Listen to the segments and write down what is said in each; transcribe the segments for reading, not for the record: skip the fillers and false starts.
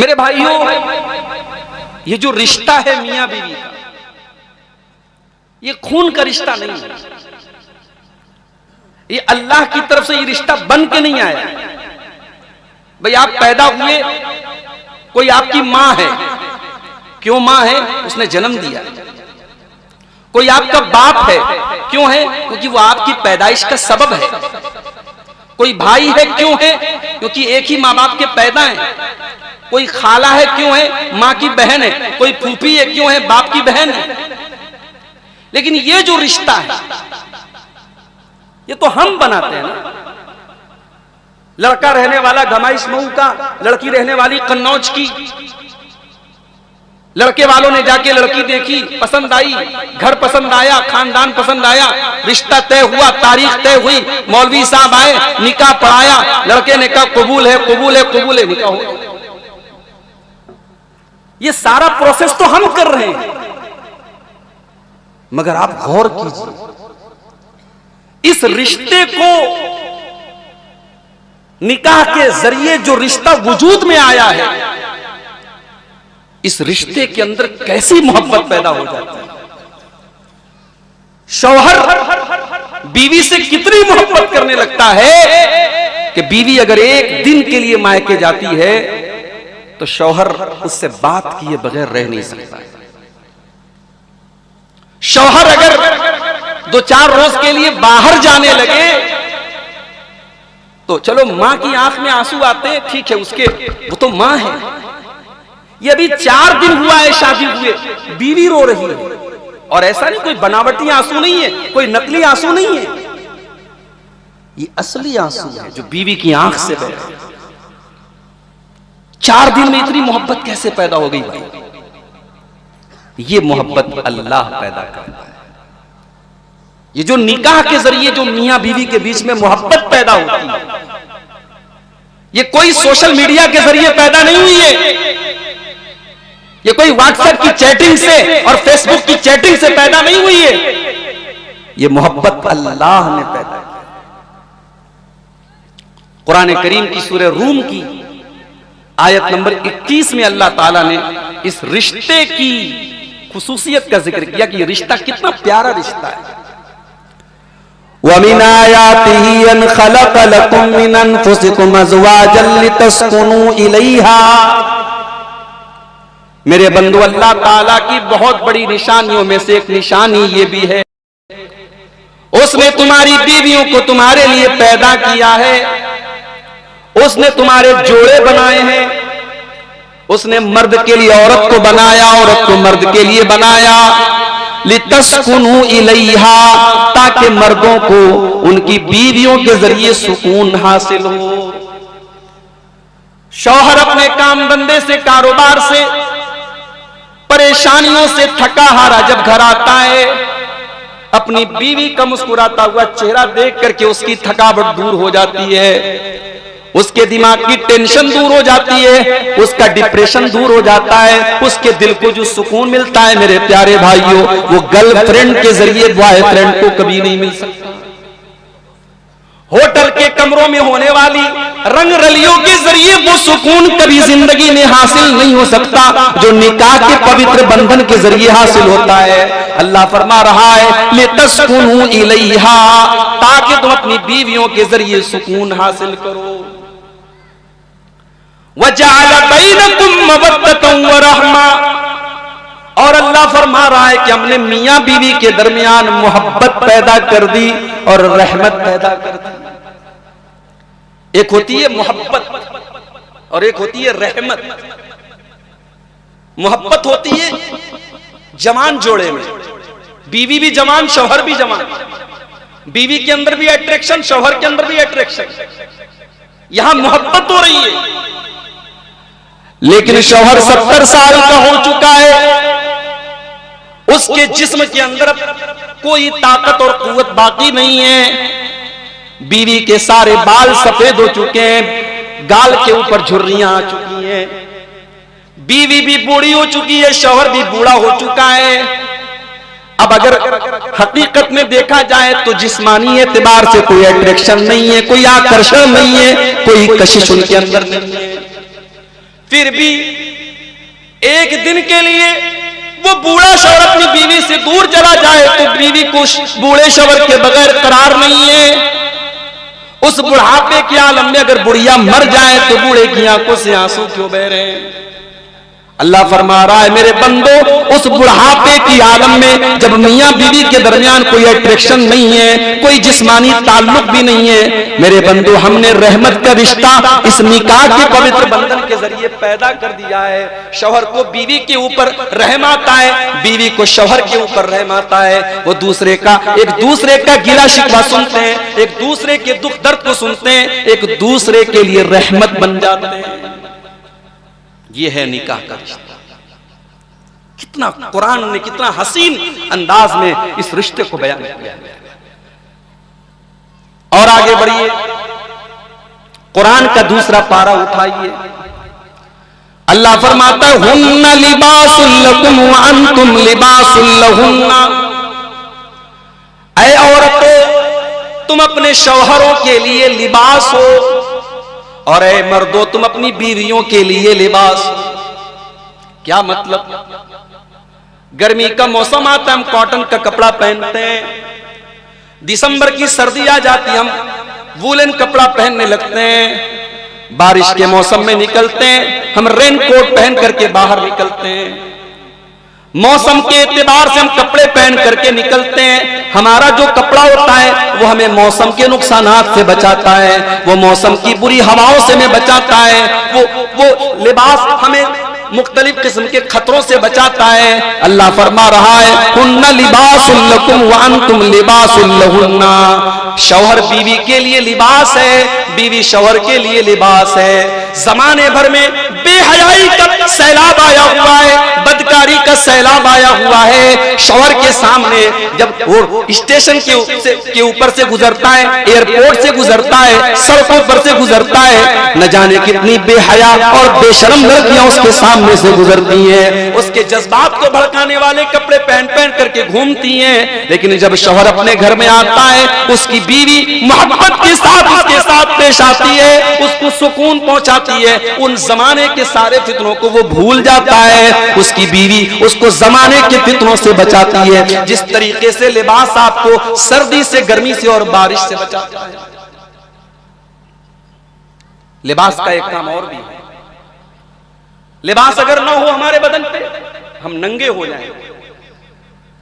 मेरे भाइयों, ये जो रिश्ता है मियां बीवी का, ये खून का रिश्ता नहीं है। ये अल्लाह की तरफ से ये रिश्ता बन के नहीं आया। भाई आप पैदा हुए, कोई आपकी मां है, क्यों मां है? उसने जन्म दिया। कोई आपका बाप है, क्यों है? क्योंकि वो आपकी पैदाइश का सबब है। कोई भाई है, क्यों है? क्योंकि एक ही माँ बाप के पैदा हैं। कोई खाला है, क्यों है? माँ की बहन है। कोई फूफी है, क्यों है? बाप की बहन है। लेकिन ये जो रिश्ता है, ये तो हम बनाते हैं ना। लड़का रहने वाला घमाइश मऊ का, लड़की रहने वाली कन्नौज की। लड़के वालों ने जाके लड़की देखी, पसंद आई, घर पसंद आया, खानदान पसंद आया, रिश्ता तय हुआ, तारीख तय हुई, मौलवी साहब आए, निकाह पढ़ाया, लड़के ने कहा कबूल है, कबूल है, कबूल है, निकाह हो। ये सारा प्रोसेस तो हम कर रहे हैं। मगर आप गौर कीजिए, इस रिश्ते को, निकाह के जरिए जो रिश्ता वजूद में आया है, इस रिश्ते के अंदर कैसी मोहब्बत पैदा हो जाती है। शौहर बीवी से कितनी मोहब्बत करने लगता है कि बीवी अगर एक दिन के लिए मायके जाती है तो शौहर उससे बात किए बगैर रह नहीं सकता। शौहर अगर 2-4 रोज के लिए बाहर जाने लगे तो चलो मां की आंख में आंसू आते हैं, ठीक है, उसके वो तो मां है। ये अभी 4 दिन हुआ है शादी हुए, बीवी रो रही है। और ऐसा नहीं कोई बनावटी आंसू नहीं है, कोई नकली आंसू नहीं है, ये असली आंसू है जो बीवी की आंख से बह रहे हैं। 4 दिन में इतनी मोहब्बत कैसे पैदा हो गई भाई? ये मोहब्बत अल्लाह पैदा करता है। ये जो निकाह के जरिए जो मियां बीवी के बीच में मोहब्बत पैदा होती है, ये कोई सोशल मीडिया के जरिए पैदा नहीं हुई है। ये कोई व्हाट्सएप की चैटिंग से और फेसबुक की चैटिंग से पैदा नहीं हुई है। ये मोहब्बत अल्लाह ने पैदा की। कुरान करीम की सूरह रूम की आयत नंबर 21 में अल्लाह ताला ने इस रिश्ते की खुसूसियत का जिक्र किया कि ये रिश्ता कितना प्यारा रिश्ता है। वमिन आयातिही अन खलक़ लकुम मिन अनफुसिकुम अज़वाजन लितस्कुनू इलैहा। मेरे बंधु, अल्लाह ताला की बहुत बड़ी निशानियों में से एक निशानी ये भी है, उसने तुम्हारी बीवियों को तुम्हारे लिए पैदा किया है। उसने तुम्हारे जोड़े बनाए हैं। उसने मर्द के लिए औरत को बनाया, औरत को मर्द के लिए बनाया। लितस्कुनू इलैहा, ताकि मर्दों को उनकी बीवियों के जरिए सुकून हासिल हो। शौहर अपने काम धंधे से, कारोबार से, परेशानियों से थका हारा जब घर आता है, अपनी बीवी का मुस्कुराता हुआ चेहरा देख करके उसकी थकावट दूर हो जाती है, उसके दिमाग की टेंशन दूर हो जाती है, उसका डिप्रेशन दूर हो जाता है, उसके दिल को जो सुकून मिलता है मेरे प्यारे भाइयों, वो गर्लफ्रेंड के जरिए बॉयफ्रेंड को कभी नहीं मिल सकता। होटल के कमरों में होने वाली रंग रलियों के जरिए वो सुकून कभी जिंदगी में हासिल नहीं हो सकता जो निकाह के पवित्र बंधन के जरिए हासिल होता है। अल्लाह फरमा रहा है लितस्कुनू इलैहा, ताकि तुम अपनी बीवियों के जरिए सुकून हासिल करो। वजअल बैनकुम मवद्दतन व रहमा, और अल्लाह फरमा रहा है कि हमने मियां बीवी के दरमियान मोहब्बत पैदा कर दी और रहमत पैदा कर दी। एक होती है मोहब्बत और एक होती है रहमत। मोहब्बत होती है जवान जोड़े में, बीवी भी जवान, शौहर भी जवान, बीवी के अंदर भी अट्रैक्शन, शौहर के अंदर भी अट्रैक्शन, यहां मोहब्बत हो रही है। लेकिन शौहर 70 साल का हो चुका है, उसके जिस्म के अंदर कोई ताकत और कुव्वत बाकी नहीं है। बीवी के सारे बाल सफेद हो चुके हैं, गाल के ऊपर झुर्रियां आ चुकी हैं, बीवी भी बूढ़ी हो चुकी है, शौहर भी बूढ़ा हो चुका है। अब अगर हकीकत में देखा जाए तो जिस्मानी एतबार से कोई अट्रैक्शन नहीं है, कोई आकर्षण नहीं है, कोई कशिश उनके अंदर नहीं है। फिर भी एक दिन के लिए वो बूढ़ा शौहर अपनी बीवी से दूर चला जाए तो बीवी को बूढ़े शौहर के बगैर करार नहीं है। उस बुढ़ापे के आलम में अगर बुढ़िया मर जाए तो बूढ़े की आंखों से आंसू क्यों बह रहे हैं? अल्लाह फरमा रहा है मेरे बंदो, उस बुढ़ापे की आलम में जब मियां बीवी के दरमियान कोई अट्रैक्शन नहीं है, कोई जिस्मानी ताल्लुक भी नहीं है, मेरे बंदो हमने रहमत का रिश्ता इस निकाह के पवित्र बंधन के जरिए पैदा कर दिया है। शौहर को बीवी के ऊपर रहम आता है, बीवी को शौहर के ऊपर रहम आता है। वो एक दूसरे का गिला शिकवा सुनते हैं, एक दूसरे के दुख दर्द को सुनते हैं, एक दूसरे के लिए रहमत बन जाते हैं। ये है निकाह का रिश्ता। कितना कुरान ने कितना हसीन अंदाज में इस रिश्ते को बयान किया। और आगे बढ़िए, कुरान का दूसरा पारा उठाइए। अल्लाह फरमाता है हुन्ना लिबासुल लकुम व अंतुम लिबासुल लहुन्ना। ऐ औरतों, तुम अपने शौहरों के लिए लिबास हो, और ऐ मर्दों तुम अपनी बीवियों के लिए लिबास। क्या मतलब? गर्मी का मौसम आता है, हम कॉटन का कपड़ा पहनते हैं। दिसंबर की सर्दी आ जाती है, हम वूलन कपड़ा पहनने लगते हैं। बारिश के मौसम में निकलते हैं, हम रेन कोट पहन करके बाहर निकलते हैं। मौसम के एतबार से हम कपड़े पहन करके निकलते हैं। हमारा जो कपड़ा होता है वो हमें मौसम के नुकसानात से बचाता है, वो मौसम की बुरी हवाओं से हमें बचाता है, वो लिबास हमें मुख्तलिफ किस्म के खतरों से बचाता है। अल्लाह फरमा रहा है हुन्ना लिबासुल लकुम व अंतुम लिबासुल लहुन्ना। शौहर बीवी के लिए लिबास है, बीवी शौहर के लिए लिबास है। जमाने भर में बेहयाई का सैलाब आया हुआ है, बदकारी का सैलाब आया हुआ है। शौहर के सामने जब वो स्टेशन के ऊपर से गुजरता है, एयरपोर्ट से गुजरता है, सड़कों पर से गुजरता है, न जाने कितनी बेहया और बेशरम लड़कियां उसके सामने से गुजरती हैं। उसके जज्बात को भड़काने वाले कपड़े पहन पहन करके घूमती हैं। लेकिन जब शौहर अपने घर में आता है, उसकी बीवी मोहब्बत के साथ उसके साथ पेश आती है, उसको सुकून पहुंचाती है। उन जमाने के सारे फितनों को वो भूल जाता है। उसकी बीवी उसको जमाने के फितनों से बचाती है, जिस तरीके से लिबास आपको सर्दी से, गर्मी से और बारिश से बचाता है। लिबास का एक काम और भी है। लिबास अगर ना हो हमारे बदन पे, हम नंगे हो जाएं।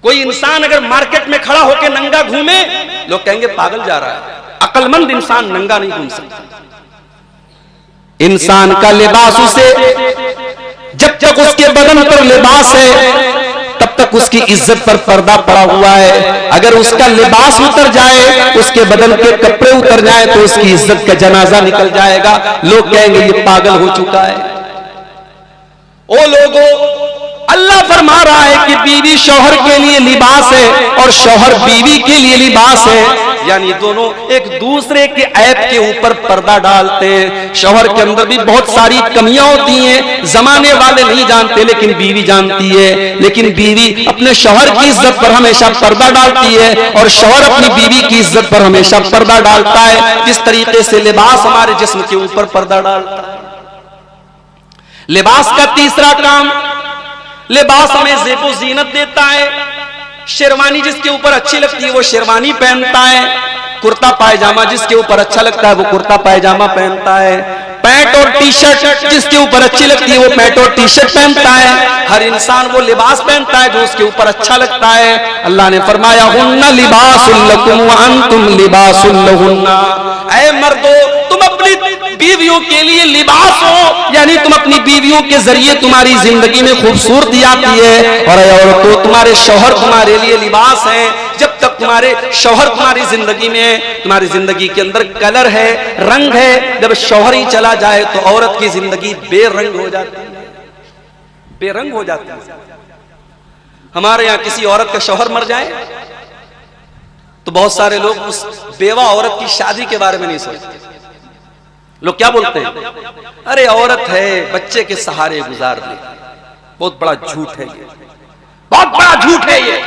कोई इंसान अगर मार्केट में खड़ा होकर नंगा घूमे, लोग कहेंगे पागल जा रहा है। अक्लमंद इंसान नंगा नहीं घूम सकता। इंसान का लिबास उसे, जब तक उसके बदन पर लिबास है तब तक उसकी इज्जत पर पर्दा पड़ा हुआ है। अगर उसका लिबास उतर जाए, उसके बदन के कपड़े उतर जाए, तो उसकी इज्जत का जनाजा निकल जाएगा। लोग कहेंगे ये पागल हो चुका है। ओ लोगों, अल्लाह फरमा रहा है कि बीवी शौहर के लिए लिबास है और शौहर बीवी के लिए लिबास है। यानी दोनों एक दूसरे के ऐब के ऊपर पर्दा डालते हैं। शौहर के अंदर भी बहुत सारी कमियां होती हैं, जमाने वाले नहीं जानते लेकिन बीवी जानती है। लेकिन बीवी अपने शौहर की इज्जत पर हमेशा पर्दा डालती है और शौहर अपनी बीवी की इज्जत पर हमेशा पर्दा डालता है। जिस तरीके से लिबास हमारे जिस्म के ऊपर पर्दा डालता है। लिबास का तीसरा काम, लिबास हमें ज़ेबो ज़ीनत देता है। शेरवानी जिसके ऊपर अच्छी लगती है वो शेरवानी पहनता है। कुर्ता पायजामा जिसके ऊपर अच्छा लगता है वो कुर्ता पायजामा पहनता है। पैंट और टी शर्ट जिसके ऊपर अच्छी लगती है वो पैंट और टी शर्ट पहनता है। हर इंसान वो लिबास पहनता है जो उसके ऊपर अच्छा लगता है। अल्लाह ने फरमाया हुन्ना लिबासुल लकुम व अंतुम लिबासुल लहुन्ना। ऐ मर्दो, तुम अपनी बीवियों के लिए लिबास हो, यानी तुम अपनी बीवियों के जरिए तुम्हारी जिंदगी में खूबसूरती आती है। और औरतों, तुम्हारे शौहर तुम्हारे लिए लिबास है। जब तक तुम्हारे शौहर तुम्हारी जिंदगी में, तुम्हारी जिंदगी के अंदर कलर है, रंग है, जब शौहर ही चला जाए तो औरत की जिंदगी बेरंग हो जाती है, बेरंग हो जाती है। हमारे यहाँ किसी औरत का शौहर मर जाए तो बहुत सारे लोग उस बेवा औरत की शादी के बारे में नहीं सोचते। लोग क्या बोलते हैं, अरे औरत है, बच्चे के सहारे गुजार ले। बहुत बड़ा झूठ है ये, बहुत बड़ा झूठ है ये,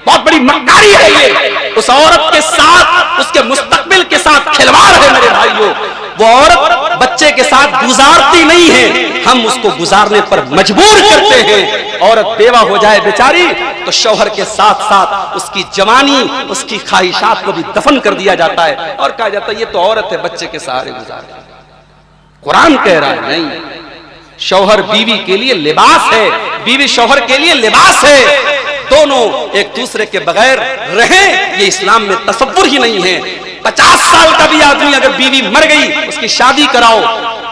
बहुत बड़ी मक्कारी है ये। उस औरत के साथ, उसके मुस्तकबिल के साथ खिलवाड़ है मेरे भाइयों। वो औरत बच्चे के साथ गुजारती नहीं है, हम उसको गुजारने पर मजबूर करते हैं। औरत बेवा हो जाए बेचारी तो शौहर के साथ साथ उसकी जवानी, उसकी ख्वाहिशात को भी दफन कर दिया जाता है और कहा जाता है ये तो औरत है, बच्चे के सहारे गुजार रही है। कुरान कह रहा है नहीं, शौहर बीवी के लिए लिबास है, बीवी शौहर के लिए लिबास है। दोनों एक दूसरे के बगैर रहें, ये इस्लाम में तसव्वुर ही नहीं है। 50 साल का भी आदमी अगर बीवी मर गई उसकी शादी कराओ,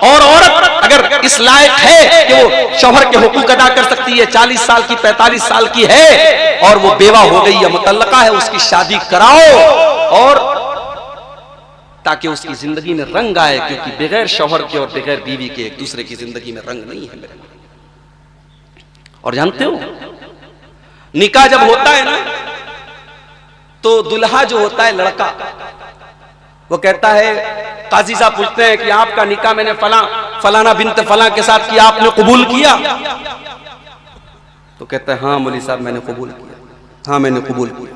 और औरत अगर इस लायक है कि वो शौहर के हुकूक अदा कर सकती है, 40 साल की 45 साल की है और वो बेवा हो गई या मुतल्लका है, उसकी शादी कराओ, और ताकि उसकी जिंदगी में रंग आए, क्योंकि बगैर शौहर के और बगैर बीवी के एक दूसरे की जिंदगी में रंग नहीं है मेरे। और जानते हो निकाह जब होता है ना तो दुल्हा जो होता है लड़का, वो कहता है, काजी साहब पूछते हैं कि आपका निकाह मैंने फलाना बिन्त फला के साथ किया, आपने कबूल किया? तो कहता है हाँ मौलवी साहब मैंने कबूल किया, हाँ मैंने कबूल किया।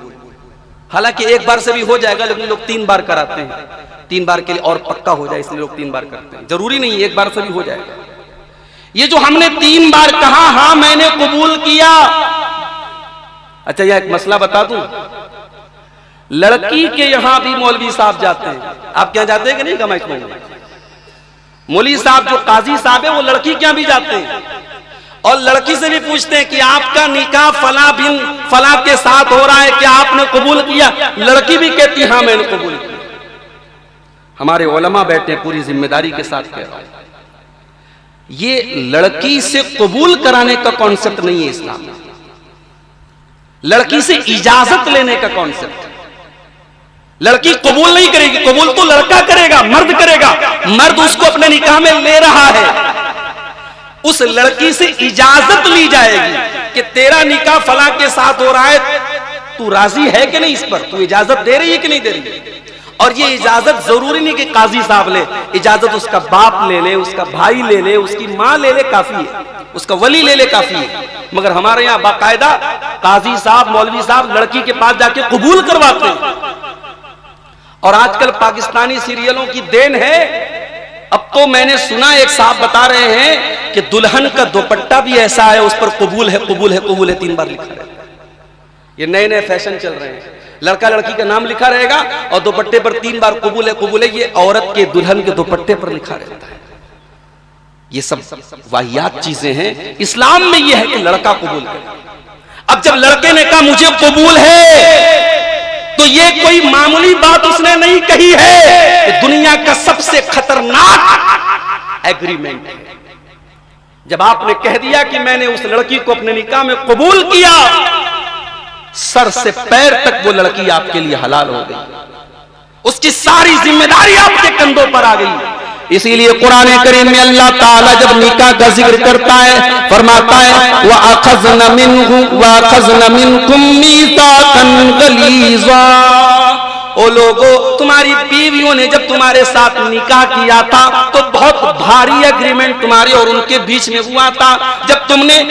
हालांकि एक बार से भी हो जाएगा, लेकिन लोग 3 बार कराते हैं, 3 बार के लिए और पक्का हो जाए इसलिए लोग 3 बार करते हैं। जरूरी नहीं एक बार से भी हो जाएगा। ये जो हमने 3 बार कहा हाँ मैंने कबूल किया, अच्छा यह एक मसला बता दूं, लड़की के यहां भी मौलवी साहब जाते हैं। आप क्या जाते हैं कि नहीं कमाई में? मौलवी साहब जो काजी साहब है वो लड़की क्या भी जाते हैं और लड़की से भी पूछते हैं कि आपका निकाह फला बिन फला के साथ हो रहा है, क्या आपने कबूल किया? लड़की भी कहती है हाँ मैंने कबूल किया। हमारे उलमा बैठे पूरी जिम्मेदारी के साथ कह रहा है, ये लड़की से कबूल कराने का कॉन्सेप्ट नहीं है इस्लाम में, लड़की से इजाजत लेने का कॉन्सेप्ट है। लड़की कबूल नहीं करेगी, कबूल तो लड़का करेगा, मर्द करेगा। मर्द उसको अपने निकाह में ले रहा है, उस लड़की से इजाजत ली जाएगी कि तेरा निकाह फला के साथ हो रहा है, तू राजी है कि नहीं, इस पर तू इजाजत दे रही है कि नहीं दे रही है। और ये इजाजत जरूरी नहीं कि काजी साहब ले, इजाजत उसका बाप ले ले, उसका भाई ले ले, उसकी माँ ले ले, काफी है, उसका वली ले ले, काफी है। मगर हमारे यहाँ बाकायदा काजी साहब मौलवी साहब लड़की के पास जाके कबूल करवाते हैं। और आजकल पाकिस्तानी सीरियलों की देन है, अब तो मैंने सुना एक साहब बता रहे हैं कि दुल्हन का दुपट्टा भी ऐसा है उस पर कबूल है कबूल है कबूल है 3 बार लिखा है। ये नए नए फैशन चल रहे हैं, लड़का लड़की का नाम लिखा रहेगा और दुपट्टे पर 3 बार कबूल है, ये औरत के दुल्हन के दुपट्टे पर लिखा रहता है। ये सब वाहियात चीजें हैं। इस्लाम में ये है कि लड़का कबूल करे। अब जब लड़के ने कहा मुझे कबूल है, तो ये कोई मामूली बात उसने नहीं कही है, ये दुनिया का सबसे खतरनाक एग्रीमेंट है। जब आपने कह दिया कि मैंने उस लड़की को अपने निकाह में कबूल किया, सर से पैर तक वो लड़की आपके लिए हलाल हो गई, उसकी सारी जिम्मेदारी आपके कंधों पर आ गई। इसीलिए कुरान करीम में अल्लाह ताला जब निकाह का जिक्र करता है फरमाता है व अखज़ना मिनहु व अखज़ना मिनकुम मीसाकन गलीज़ा। ओ लोगो, तुम्हारी बीवियों ने जब तुम्हारे साथ निकाह किया था तो बहुत भारी एग्रीमेंट तुम्हारे और उनके बीच में हुआ था। जब तुमने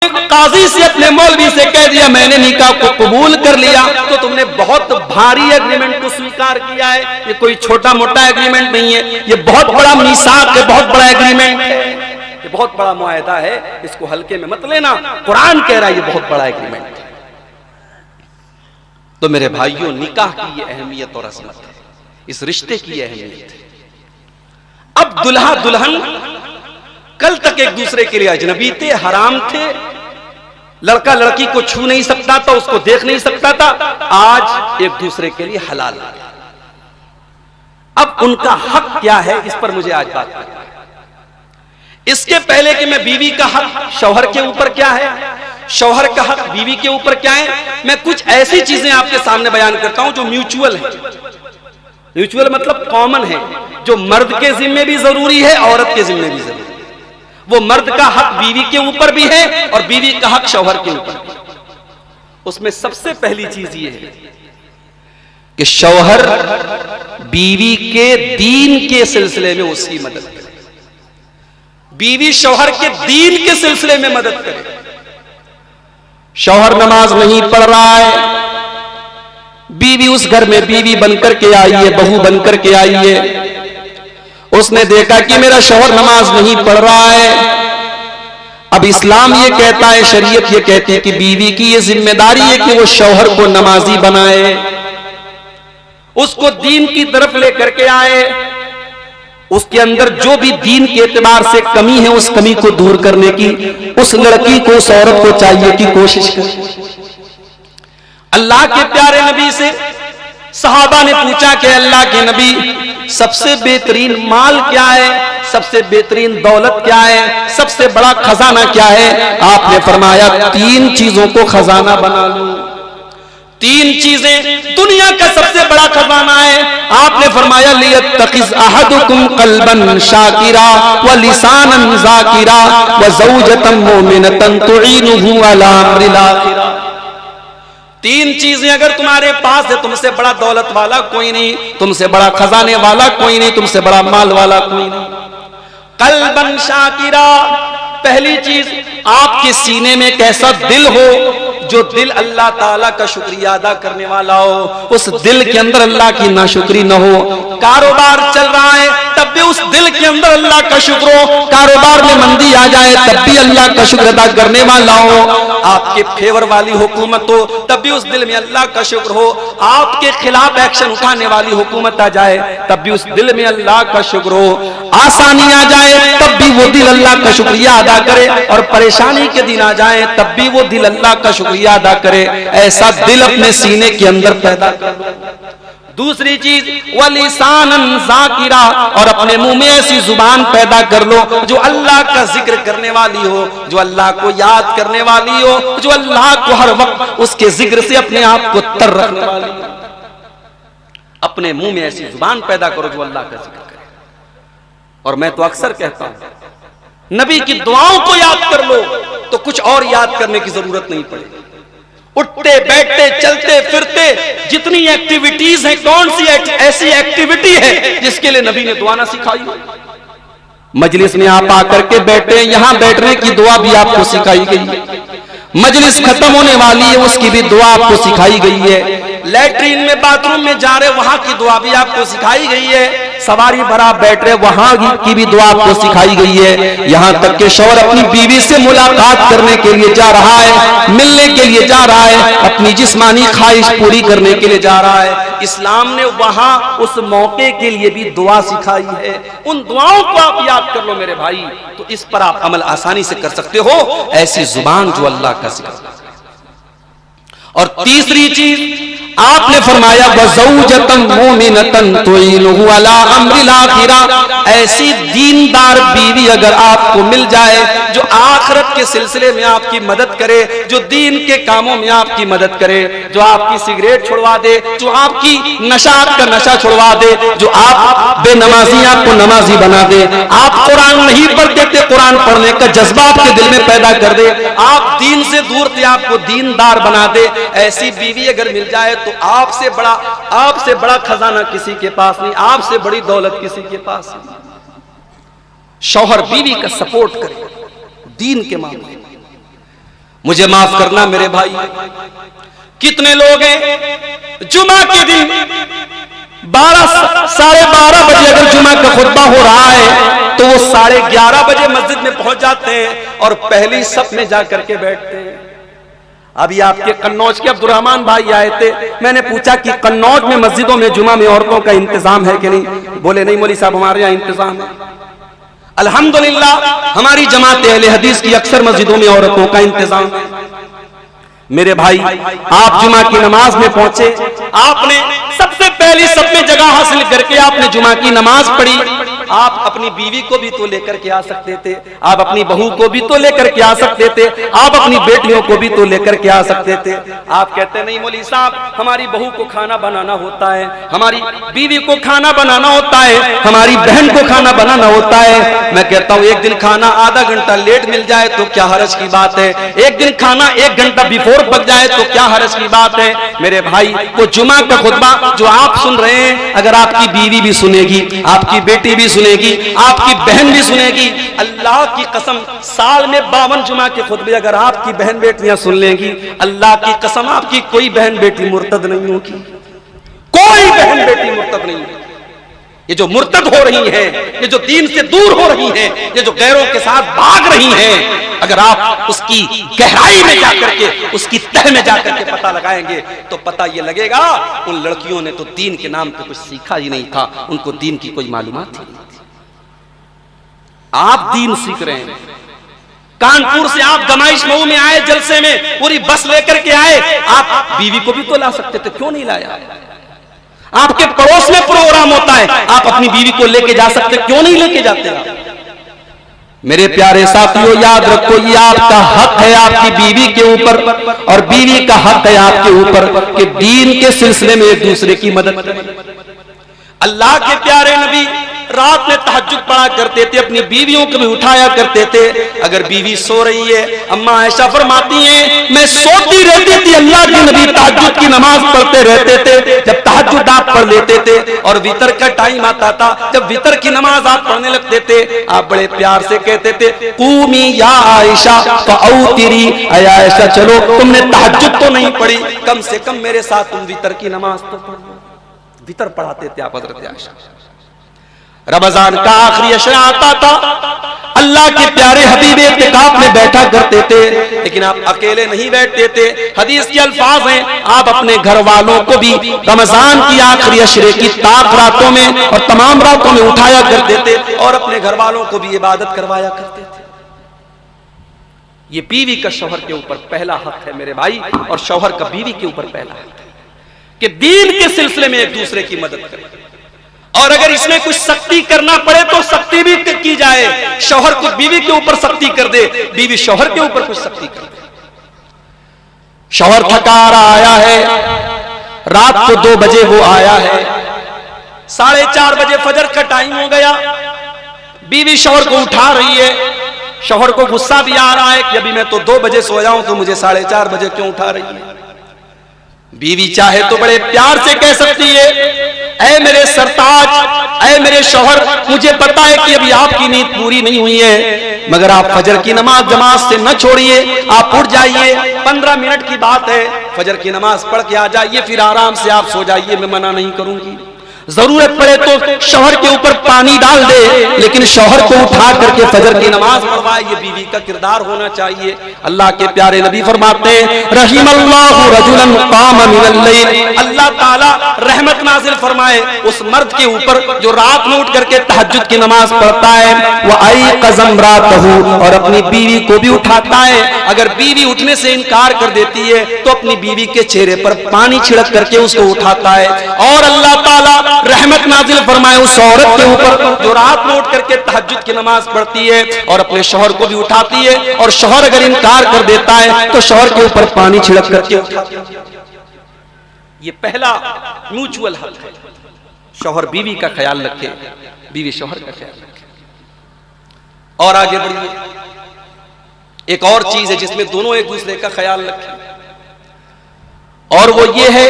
काजी से अपने मौलवी से कह दिया मैंने निकाह को कबूल कर लिया, तो तुमने बहुत भारी एग्रीमेंट को स्वीकार किया है। ये कोई छोटा मोटा एग्रीमेंट नहीं है, ये बहुत बड़ा मीसाक है, बहुत बड़ा एग्रीमेंट है, ये बहुत बड़ा मुआहदा है, इसको हल्के में मत लेना। कुरान कह रहा है ये बहुत बड़ा एग्रीमेंट है। तो मेरे भाइयों, निकाह की ये अहमियत और अजमत है, इस रिश्ते की अहमियत है। अब दुल्हा दुल्हन कल तक एक दूसरे के लिए अजनबी थे, हराम थे, लड़का लड़की को छू नहीं सकता था, उसको देख नहीं सकता था, आज एक दूसरे के लिए हलाल है। अब उनका हक क्या है, इस पर मुझे आज बात करनी है। इसके पहले कि मैं बीवी का हक शौहर के ऊपर क्या है, शौहर का हक बीवी के ऊपर क्या है, मैं कुछ ऐसी चीजें आपके सामने बयान करता हूं जो म्यूचुअल है। म्यूचुअल मतलब कॉमन है, जो मर्द के जिम्मे भी जरूरी है, औरत के जिम्मे भी जरूरी है। वो मर्द का हक बीवी के ऊपर भी है और बीवी का हक शौहर के ऊपर भी। उसमें सबसे पहली चीज ये है कि शौहर बीवी के दीन के सिलसिले में उसकी मदद करे, बीवी शौहर के दीन के सिलसिले में मदद करे। शौहर नमाज नहीं पढ़ रहा है, बीवी उस घर में बीवी बनकर के आई है, बहू बनकर के आई है, उसने देखा कि मेरा शौहर नमाज नहीं पढ़ रहा है। अब इस्लाम ये कहता है, शरीयत ये कहती है कि बीवी की ये जिम्मेदारी है कि वो शौहर को नमाजी बनाए, उसको दीन की तरफ लेकर के आए, उसके अंदर जो भी दीन के एतबार से कमी है उस कमी को दूर करने की उस लड़की को, उस औरत को चाहिए कि कोशिश करे। अल्लाह के प्यारे नबी से सहाबा ने पूछा कि अल्लाह के नबी, सबसे बेहतरीन माल क्या है, सबसे बेहतरीन दौलत क्या है, सबसे बड़ा खजाना क्या है? आपने फरमाया 3 चीजों को खजाना बना लो। 3 चीजें दुनिया का सबसे बड़ा खजाना है। आपने फरमाया लियत्तखिज़ अहदुकुम क़ल्बन शाकिरा व लिसानन ज़ाकिरा व ज़ौजतन मुमिनतन तुईनुहु अला अम्रिल आखिरा। 3 चीजें अगर तुम्हारे पास है, तुमसे बड़ा दौलत वाला कोई नहीं, तुमसे बड़ा खजाने वाला कोई नहीं, तुमसे बड़ा माल वाला कोई नहीं। कल्बन शाकिरा, पहली चीज आपके सीने में एक ऐसा दिल हो जो दिल अल्लाह ताला का शुक्रिया अदा करने वाला हो, उस दिल के अंदर अल्लाह की नाशुक्री न हो। कारोबार चल रहा है तब भी उस दिल के अंदर अल्लाह का शुक्र हो, कारोबार में मंदी आ जाए तब भी अल्लाह का शुक्र अदा करने वाला हो। आपके फेवर वाली हुकूमत हो तब भी उस दिल में अल्लाह का शुक्र हो, आपके खिलाफ एक्शन उठाने वाली हुकूमत आ जाए तब भी उस दिल में अल्लाह का शुक्र हो, आसानी आ जाए तब भी वो दिल अल्लाह का शुक्रिया अदा करे, और परेशानी के दिन आ जाए तब भी वो दिल अल्लाह का शुक्रिया अदा करे। ऐसा दिल अपने सीने के अंदर पैदा कर। दूसरी चीज वलिसानन ज़ाकिरा, और अपने मुंह में ऐसी जुबान पैदा कर लो जो अल्लाह का जिक्र करने वाली हो, जो अल्लाह को याद करने वाली हो, जो अल्लाह को हर वक्त उसके जिक्र से अपने आप को तर रखने वाली हो। अपने मुंह में ऐसी जुबान पैदा करो जो अल्लाह का जिक्र करे। और मैं तो अक्सर कहता हूं, नबी की दुआओं को याद कर लो तो कुछ और याद करने की जरूरत नहीं पड़ेगी। उठते बैठते चलते फिरते जितनी एक्टिविटीज हैं, कौन सी ऐसी एक्टिविटी है जिसके लिए नबी ने दुआ ना सिखाई हो? मजलिस में आप आकर के बैठे, यहां बैठने की दुआ भी आपको सिखाई गई है। मजलिस खत्म होने वाली है, उसकी भी दुआ आपको सिखाई गई है। लैट्रीन में बाथरूम में जा रहे वहां की दुआ भी आपको सिखाई गई है। सवारी भरा बैठ रहे वहां की भी दुआ आपको सिखाई गई है। यहां तक कि शौहर अपनी बीवी से मुलाकात करने के लिए जा रहा है, मिलने के लिए जा रहा है, अपनी जिस्मानी ख्वाहिश पूरी करने के लिए जा रहा है, इस्लाम ने वहां उस मौके के लिए भी दुआ सिखाई है। उन दुआओं को आप याद कर लो मेरे भाई, तो इस पर आप अमल आसानी से कर सकते हो। ऐसी जुबान जो अल्लाह का जिक्र। और तीसरी चीज आपने फरमाया वज़ौजतन मुमिनतन तुईनुहु अला अम्रिल आखिरा, ऐसी दीनदार बीवी अगर आपको मिल जाए जो आखिरत के सिलसिले में आपकी मदद करे, जो दीन के कामों में आपकी मदद करे, जो आपकी सिगरेट छुड़वा दे, जो आपकी नशात का नशा छुड़वा दे, जो आप बेनमाजी आपको नमाजी बना दे, आप कुरान नहीं पढ़ते थे कुरान पढ़ने का जज्बा आपके दिल में पैदा कर दे, आप दीन से दूर थे आपको दीनदार बना दे। ऐसी बीवी अगर मिल जाए तो आपसे बड़ा खजाना किसी के पास नहीं, आपसे बड़ी दौलत किसी के पास नहीं। शौहर बीवी का सपोर्ट करे दीन के मामले में। मुझे माफ करना मेरे भाई, कितने लोग हैं जुमा के दिन 12 साढ़े 12 बजे अगर जुमा का खुतबा हो रहा है तो वो 11:30 बजे मस्जिद में पहुंच जाते हैं और पहली सफ में जाकर के बैठते हैं। अभी आपके कन्नौज के अब्दुर्रहमान भाई आए थे, मैंने पूछा कि कन्नौज में मस्जिदों में जुमा में औरतों का इंतजाम है कि नहीं? बोले नहीं मौलवी साहब हमारे यहाँ इंतजाम है। अल्हम्दुलिल्लाह हमारी जमात अहले हदीस की अक्सर मस्जिदों में औरतों का इंतजाम है। मेरे भाई आप जुमा की नमाज में पहुंचे, आपने सबसे पहली सब में जगह हासिल करके आपने जुमा की नमाज पढ़ी। आप अपनी बीवी को भी तो लेकर के आ सकते थे, आप अपनी बहू को भी तो लेकर के आ सकते थे, आप अपनी बेटियों को भी तो लेकर के आ सकते थे। आप कहते नहीं मौलवी साहब हमारी बहू को खाना बनाना होता है, हमारी बीवी को खाना बनाना होता है, हमारी बहन को खाना बनाना होता है। मैं कहता हूं एक दिन खाना आधा घंटा लेट मिल जाए तो क्या हर्ज की बात है, एक दिन खाना 1 घंटा बिफोर पक जाए तो क्या हर्ज की बात है। मेरे भाई वो जुमा का खुतबा जो आप सुन रहे हैं, अगर आपकी बीवी भी सुनेगी, आपकी बेटी भी सुनेगी, आपकी बहन भी सुनेगी, अल्लाह की कसम साल में 52 जुमा के खुतबे अगर आपकी बहन बेटियां सुन लेंगी, अल्लाह की कसम आपकी कोई बहन बेटी मुर्तद नहीं होगी, कोई बहन बेटी मुर्तद नहीं होगी। ये जो मुर्तद हो रही हैं, ये जो दीन से दूर हो रही हैं, ये जो गैरों के साथ भाग रही हैं, अगर आप उसकी गहराई में जाकर के, उसकी तह में जाकर के पता लगाएंगे तो पता ये लगेगा उन लड़कियों ने तो दीन के नाम पे कुछ सीखा ही नहीं था, उनको दीन की कोई मालूमात ही नहीं थी। आप दीन सीख रहे हैं, कानपुर से आप गमाइश मऊ में आए, जलसे में पूरी बस लेकर के आए, आप बीवी को भी तो ला सकते थे, क्यों नहीं लाया? आपके पड़ोस में प्रोग्राम होता है, आप अपनी बीवी को लेके जा सकते, क्यों नहीं लेके जाते? मेरे प्यारे साथियों, याद रखो, ये आपका हक है आपकी बीवी के ऊपर, और बीवी का हक है आपके ऊपर कि दीन के सिलसिले में एक दूसरे की मदद करें। अल्लाह के प्यारे नबी रात में तहज्जुद पढ़ा करते थे, अपनी बीवियों को भी उठाया करते थे। अगर बीवी सो रही है, अम्मा आयशा फरमाती हैं, मैं सोती रहती थी, अल्लाह के नबी तहज्जुद की नमाज पढ़ते रहते थे। जब तहज्जुद आप पढ़ लेते थे और वितर का टाइम आता था, जब वितर की नमाज आप पढ़ने लगते थे, आप बड़े प्यार से कहते थे, कूमी या आयशा फऔतिरी, आयशा चलो तुमने तहज्जुद तो नहीं पढ़ी, कम से कम मेरे साथ तुम वितर की नमाज तो पढ़ो। वितर पढ़ाते थे आप हजरत आयशा। रमजान का आखिरी अशरा आता था, अल्लाह के प्यारे हबीब इत्तिकाफ में बैठा करते थे, लेकिन आप अकेले नहीं बैठते थे। हदीस के अल्फाज हैं, आप अपने घर वालों को भी रमजान की आखिरी अशरे की ताक रातों में और तमाम रातों में उठाया करते थे और अपने घर वालों को भी इबादत करवाया करते थे। ये बीवी का शौहर के ऊपर पहला हक है मेरे भाई, और शौहर का बीवी के ऊपर पहला हक है कि दीन के सिलसिले में एक दूसरे की मदद करें। और अगर इसमें कुछ सख्ती करना पड़े तो सख्ती भी की जाए, शौहर कुछ बीवी के ऊपर सख्ती कर दे, बीवी शौहर के ऊपर कुछ सख्ती कर दे। शौहर थका रहा आया है, रात को 2 बजे वो आया है, 4:30 बजे फजर का टाइम हो गया, बीवी शौहर को उठा रही है। शौहर को गुस्सा भी आ रहा है कि अभी मैं तो 2 बजे सो जाऊं तो मुझे 4:30 बजे क्यों उठा रही है? बीवी चाहे तो बड़े प्यार से कह सकती है, ऐ मेरे सरताज, ऐ मेरे शौहर, मुझे पता है कि अभी आपकी नींद पूरी नहीं हुई है, मगर आप फजर की नमाज जमात से न छोड़िए, आप उठ जाइए, 15 मिनट की बात है, फजर की नमाज पढ़ के आ जाइए, फिर आराम से आप सो जाइए, मैं मना नहीं करूंगी। जरूरत पड़े तो शौहर के ऊपर पानी डाल दे, लेकिन शौहर को उठा करके फजर की नमाज पढ़वाए, ये बीवी का किरदार होना चाहिए। अल्लाह के प्यारे नबी फरमाते हैं, रहीमल्लाहु रजुलन काम मिनल लैल, अल्लाह ताला रहमत नाजिल फरमाए उस मर्द के ऊपर जो रात में उठ करके तहज्जुद की नमाज पढ़ता है, वह आई कज़म रातहु, और अपनी बीवी को भी उठाता है। अगर बीवी उठने से इनकार कर देती है तो अपनी बीवी के चेहरे पर पानी छिड़क करके उसको उठाता है। और अल्लाह ताला रहमत नाजिल फरमाए उस औरत के ऊपर जो रात में उठ करके तहज्जुद की नमाज पढ़ती है और अपने शौहर को भी उठाती है, और शौहर अगर इनकार कर देता है तो शौहर के ऊपर पानी छिड़क करके उठाती है। ये पहला म्यूचुअल हक है, शौहर बीवी का ख्याल रखे, बीवी शौहर का ख्याल रखे। और आगे बढ़िए, एक और चीज है जिसमें दोनों एक दूसरे का ख्याल रखें, और वो ये है,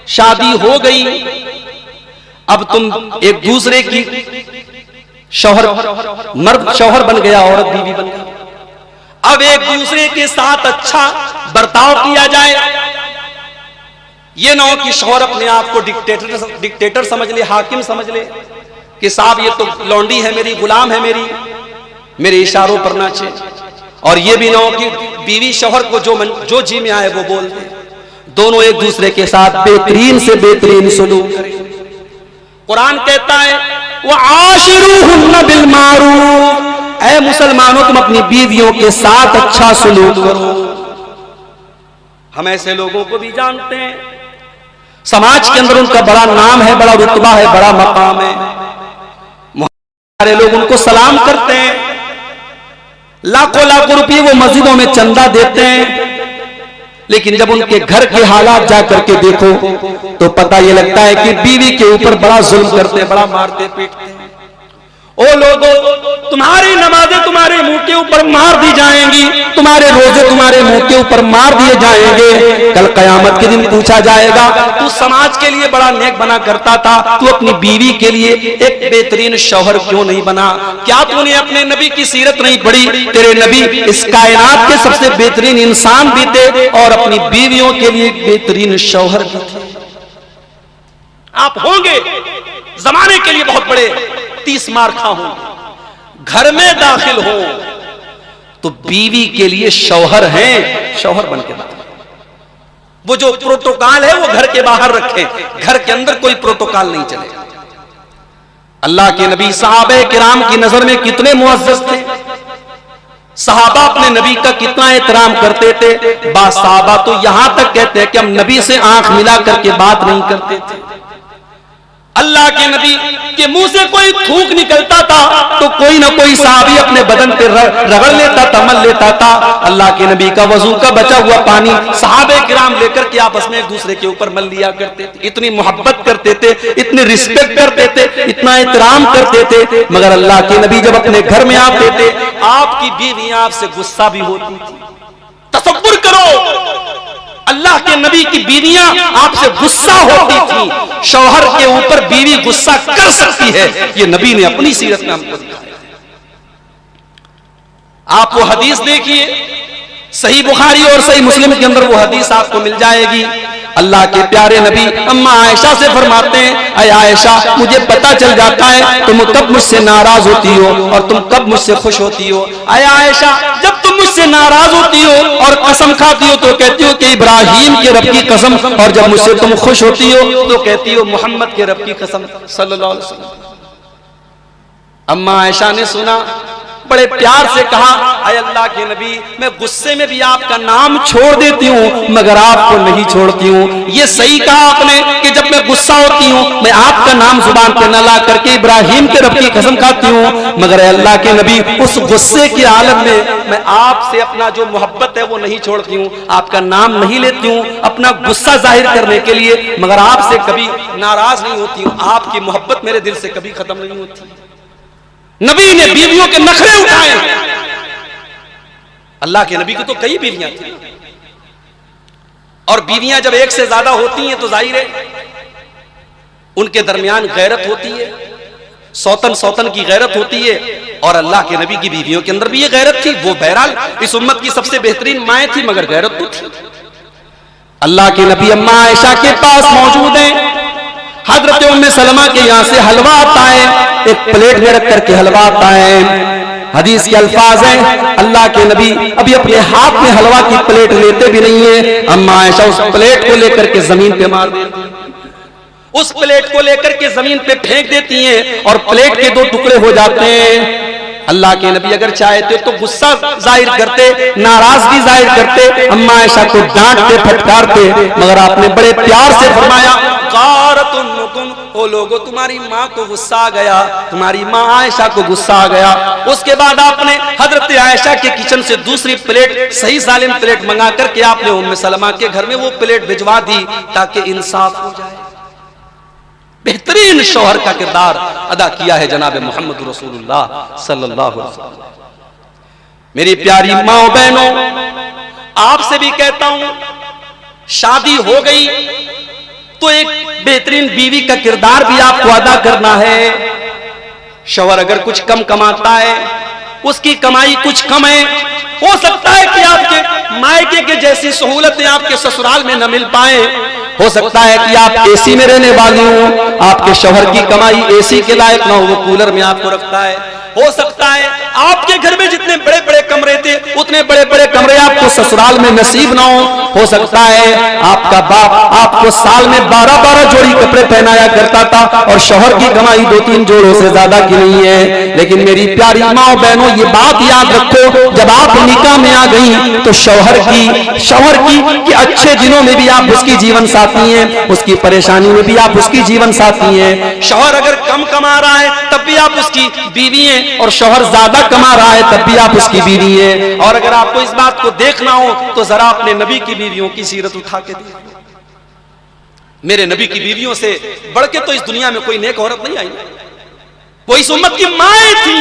शादी हो गई, अब तुम एक दूसरे की शौहर, मर्द शौहर बन गया, औरत बीवी बन गई, अब एक दूसरे के साथ अच्छा बर्ताव किया जाए। ये ना हो कि शौहर अपने आप को डिक्टेटर समझ ले, हाकिम समझ ले कि साहब ये तो लौंडी है मेरी, गुलाम है मेरी, मेरे इशारों पर नाचे। और ये भी ना हो कि बीवी शौहर को जो जी में आए वो बोल दे। दोनों एक दूसरे के साथ बेहतरीन से बेहतरीन सुलूक करें। कुरान कहता है, वआशिरूहुन्ना बिल मारूफ, ऐ मुसलमानों तुम अपनी बीवियों के साथ अच्छा सुलूक करो। हम ऐसे लोगों को भी जानते हैं, समाज के अंदर उनका बड़ा नाम है, बड़ा रुतबा है, बड़ा मकाम है, सारे लोग उनको सलाम करते हैं, लाखों लाखों रुपये वो मस्जिदों में चंदा देते हैं, लेकिन जब उनके घर के हालात जा करके देखो तो पता ये लगता है कि बीवी के ऊपर बड़ा जुल्म करते, बड़ा मारते पीटते हैं। ओ लोगों, तुम्हारी नमाजें तुम्हारे मुंह के ऊपर मार दी जाएंगी, तुम्हारे रोजे तुम्हारे मुंह के ऊपर मार दिए जाएंगे। कल कयामत के दिन पूछा जाएगा, तू समाज के लिए बड़ा नेक बना करता था, तू अपनी बीवी के लिए एक बेहतरीन शौहर क्यों नहीं बना? क्या तूने अपने नबी की सीरत नहीं पढ़ी? तेरे नबी इस कायनात के सबसे बेहतरीन इंसान भी थे और अपनी बीवियों के लिए बेहतरीन शौहर भी थे। आप होंगे, जमाने के लिए बहुत बड़े 30 मार खा हों, घर में दाखिल हो तो बीवी के लिए शौहर हैं, शौहर बन के दाखिल। वो जो प्रोटोकॉल है वो घर के बाहर रखें, घर के अंदर कोई प्रोटोकॉल नहीं चलेगा। अल्लाह के नबी सहाबे किराम की नजर में कितने मुअज्जज थे, सहाबा अपने नबी का कितना एहतराम करते थे। बा सहाबा तो यहां तक कहते हैं कि हम नबी से आंख मिला करके बात नहीं करते थे। अल्लाह के नबी के मुंह से कोई थूक निकलता था तो कोई ना कोई सहाबी अपने बदन पे रगड़ लेता था, मल लेता था। अल्लाह के नबी का वजू का बचा हुआ पानी सहाबे किराम लेकर के आपस में एक दूसरे के ऊपर मल लिया करते थे। इतनी मोहब्बत करते थे, इतनी रिस्पेक्ट करते थे, इतना एहतराम करते थे। मगर अल्लाह के नबी जब अपने घर में आते थे, आपकी बीवियां आपसे गुस्सा भी होती थी। तसव्वुर करो, अल्लाह के नबी की बीवियां आपसे गुस्सा होती थी। शौहर के ऊपर बीवी गुस्सा कर सकती है, ये नबी ने अपनी सीरत में हमको दिखाया। आप वो हदीस देखिए, सही बुखारी और सही मुस्लिम के अंदर वो हदीस आपको मिल जाएगी। अल्लाह के प्यारे नबी अम्मा आयशा से फरमाते हैं, अय आयशा, मुझे पता चल जाता है तुम कब मुझसे नाराज होती हो और तुम कब मुझसे खुश होती हो। अय आयशा, जब तुम मुझसे नाराज होती हो और कसम खाती हो तो कहती हो कि इब्राहिम के रब की कसम, और जब मुझसे तुम खुश होती हो तो कहती हो मोहम्मद के रब की कसम सल्लल्लाहु अलैहि वसल्लम। अम्मा आयशा ने सुना, बड़े प्यार से कहा, अय अल्लाह के नबी, मैं गुस्से में भी आपका नाम छोड़ देती हूँ मगर आपको नहीं छोड़ती हूँ। ये सही कहा आपने कि जब मैं गुस्सा होती हूँ मैं आपका नाम जुबान पे न ला करके इब्राहिम के रब की कसम खाती हूँ, मगर अल्लाह के नबी उस गुस्से के आलम में मैं आपसे अपना जो मोहब्बत है वो नहीं छोड़ती हूँ, आपका नाम नहीं लेती हूँ अपना गुस्सा जाहिर करने के लिए, मगर आपसे कभी नाराज नहीं होती हूँ। आपकी मोहब्बत मेरे दिल से कभी खत्म नहीं होती। नबी ने बीवियों के नखरे उठाए। अल्लाह के नबी की तो कई बीवियां थी, और बीवियां जब एक से ज्यादा होती हैं तो जाहिर है उनके दरमियान गैरत होती है, सौतन सौतन की गैरत होती है। और अल्लाह के नबी की बीवियों के अंदर भी ये गैरत थी। वो बहरहाल इस उम्मत की सबसे बेहतरीन माएँ थी, मगर गैरत तो थी। अल्लाह के नबी अम्मा आयशा के पास मौजूद हैं। हजरत उम्मे सलमा के यहाँ से हलवा आता है, एक प्लेट में रख करके हलवा आता है। हदीस के अल्फाज हैं, अल्लाह के नबी अभी अपने हाथ में हलवा की प्लेट लेते भी नहीं है, अम्मा आयशा उस प्लेट को लेकर के जमीन पे मार देती है, उस प्लेट को लेकर के जमीन पे फेंक देती हैं और प्लेट के 2 टुकड़े हो जाते हैं। अल्लाह के नबी अगर चाहते तो गुस्सा जाहिर करते, नाराजगी जाहिर करते, अम्मा आयशा को डांटते फटकारते, मगर आपने बड़े प्यार से फरमाया, ओ लोगो, तुम्हारी माँ को गुस्सा आ गया, तुम्हारी माँ आयशा को गुस्सा आ गया। उसके बाद आपने हजरत आयशा के किचन से दूसरी प्लेट, सही सालिम प्लेट मंगा करके आपने उम्मे सलमा के घर में वो प्लेट भिजवा दी ताकि इंसाफ हो जाए। बेहतरीन शौहर का किरदार अदा किया है जनाब मोहम्मद रसूलुल्लाह सल्लल्लाहु अलैहि वसल्लम। मेरी प्यारी माओ बहनों, आपसे भी कहता हूं, शादी हो गई तो एक बेहतरीन बीवी का किरदार भी आपको अदा करना है। शौहर अगर कुछ कम कमाता है, उसकी कमाई कुछ कम है, हो सकता है कि आपके मायके के जैसी सहूलतें आपके ससुराल में न मिल पाए, हो सकता है कि आप एसी में रहने वाली हो, आपके शौहर की कमाई एसी के लायक ना हो, वो कूलर में आपको रखता है। हो सकता है आपके घर में जितने बड़े बड़े कमरे थे उतने बड़े बड़े कमरे आपको ससुराल में नसीब ना हो सकता है आपका बाप आपको साल में 12-12 जोड़ी कपड़े पहनाया करता था और शौहर की कमाई 2-3 जोड़ों से ज्यादा की नहीं है। लेकिन मेरी प्यारी माओ बहनों, ये बात याद रखो, जब आप निकाह में आ गई तो शौहर की कि अच्छे दिनों में भी आप उसकी जीवन साथी हैं, उसकी परेशानी में भी आप उसकी जीवन साथी हैं। शौहर अगर कम कमा रहा है तब भी आप उसकी बीवी हैं, और शौहर ज्यादा कमा रहा है तब भी आप उसकी बीवी है। और अगर आपको इस बात को देखना हो तो जरा अपने नबी की बीवियों की सीरत उठा के देख लो। मेरे नबी की बीवियों से बढ़ के तो इस दुनिया में कोई नेक औरत नहीं आई, वो इस उम्मत की माएँ थी।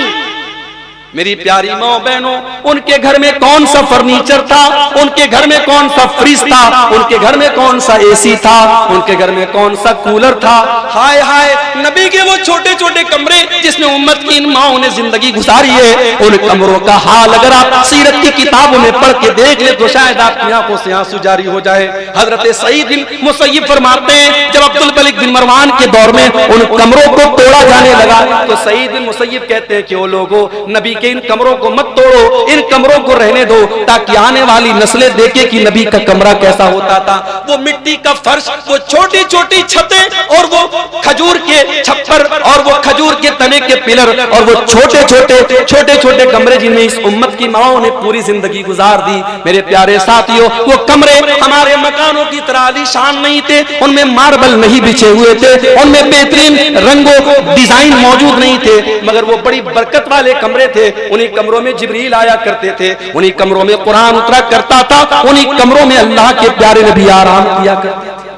मेरी प्यारी माँ बहनों, उनके घर में कौन सा फर्नीचर था, उनके घर में कौन सा फ्रिज था, उनके घर में कौन सा एसी था, उनके घर में कौन सा कूलर था। हाय हाय, नबी के वो छोटे छोटे कमरे जिसमें उम्मत की इन माओं ने जिंदगी गुजारी है, उन कमरों का हाल अगर आप सीरत की किताबों में पढ़ के देख ले तो शायद आपकी आंखों से आंसू जारी हो जाए। हजरत सईद बिन मुसय्यब फरमाते हैं जब अब्दुल मलिक बिन मरवान के दौर में उन कमरों को तोड़ा जाने लगा तो सईद बिन मुसय्यब कहते हैं कि ओ लोगों, नबी के इन कमरों को मत तोड़ो, इन कमरों को रहने दो ताकि आने वाली नस्लें देखे कि नबी का कमरा कैसा होता था। वो मिट्टी का फर्श, वो छोटी छोटी छतें और वो खजूर के छप्पर और वो खजूर के तने के पिलर और वो छोटे छोटे कमरे जिनमें इस उम्मत की माओं ने पूरी जिंदगी गुजार दी। मेरे प्यारे साथियों, वो कमरे हमारे मकानों की तरह आलीशान नहीं थे, उनमें मार्बल नहीं बिछे हुए थे, उनमें बेहतरीन रंगों डिजाइन मौजूद नहीं थे, मगर वो बड़ी बरकत वाले कमरे थे। उन्हीं कमरों में जिब्रील आया करते थे, उन्हीं कमरों में कुरान उतरा करता था, उन्हीं कमरों में अल्लाह के प्यारे नबी आराम किया करते थे।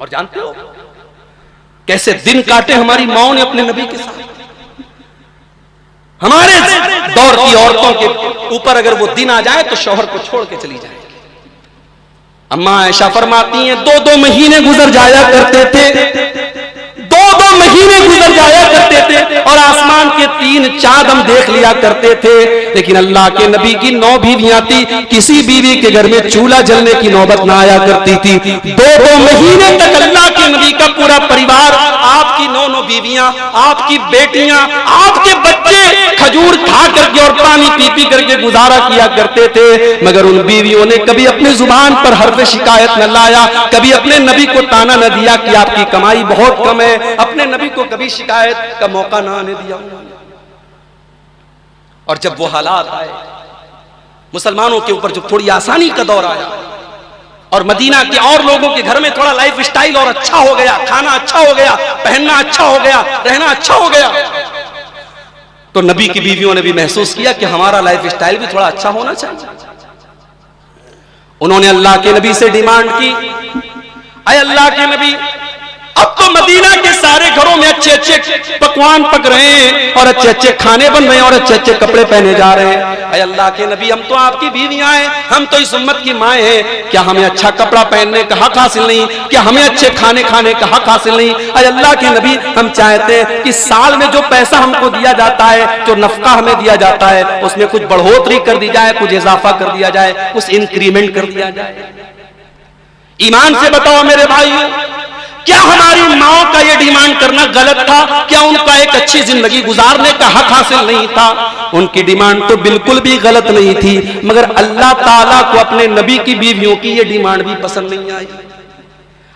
और जानते हो कैसे दिन काटे हमारी माओं ने अपने नबी के साथ। हमारे दौर की औरतों के ऊपर अगर वो दिन आ जाए तो शौहर को छोड़ के चली जाएगी। अम्मा आयशा फरमाती हैं 2-2 महीने गुजर जाया करते थे, 2-2 महीने गुजर जाया करते थे और आसमान के 3 चांद हम देख लिया करते थे। लेकिन अल्लाह के नबी की 9 बीवियां थी, किसी बीवी के घर में चूल्हा जलने की नौबत ना आया करती थी। 2-2 महीने तक अल्लाह के नबी का पूरा परिवार, आपकी 9 बीवियां, आपकी बेटियां, आपके बच्चे खजूर खा करके और पानी पी करके गुजारा किया करते थे। मगर उन बीवियों ने कभी अपनी जुबान पर हर्फ शिकायत न लाया, कभी अपने नबी को ताना न दिया कि आपकी कमाई बहुत कम है, अपने नबी को कभी शिकायत का मौका ना आने दिया। और जब वो हालात आए मुसलमानों के ऊपर, जब थोड़ी आसानी का दौर आया और मदीना के और लोगों के घर में थोड़ा लाइफ स्टाइल और अच्छा हो गया, खाना अच्छा हो गया, पहनना अच्छा हो गया, रहना अच्छा हो गया, तो नबी की बीवियों ने भी महसूस किया कि हमारा लाइफ स्टाइल भी थोड़ा अच्छा होना चाहिए। उन्होंने अल्लाह के नबी से डिमांड की, अय अल्लाह के नबी, अब तो मदीना के सारे घरों में अच्छे अच्छे पकवान पक रहे हैं और अच्छे अच्छे खाने बन रहे हैं और अच्छे अच्छे कपड़े पहने जा रहे हैं। अय अल्लाह के नबी, हम तो आपकी बीवियां हैं, हम तो इस उम्मत की माएँ हैं, क्या हमें अच्छा कपड़ा पहनने का हक हासिल नहीं? क्या हमें अच्छे खाने खाने का हक हासिल नहीं? अय अल्लाह के नबी, हम चाहते हैं कि साल में जो पैसा हमको दिया जाता है, जो नफका हमें दिया जाता है, उसमें कुछ बढ़ोतरी कर दी जाए, कुछ इजाफा कर दिया जाए, कुछ इंक्रीमेंट कर दिया जाए। ईमान से बताओ मेरे भाई, क्या हमारी माओ का यह डिमांड करना गलत था? क्या उनका एक अच्छी जिंदगी गुजारने का हक हासिल नहीं था? उनकी डिमांड तो बिल्कुल भी गलत नहीं थी, मगर अल्लाह ताला को अपने नबी की बीवियों की यह डिमांड भी पसंद नहीं आई।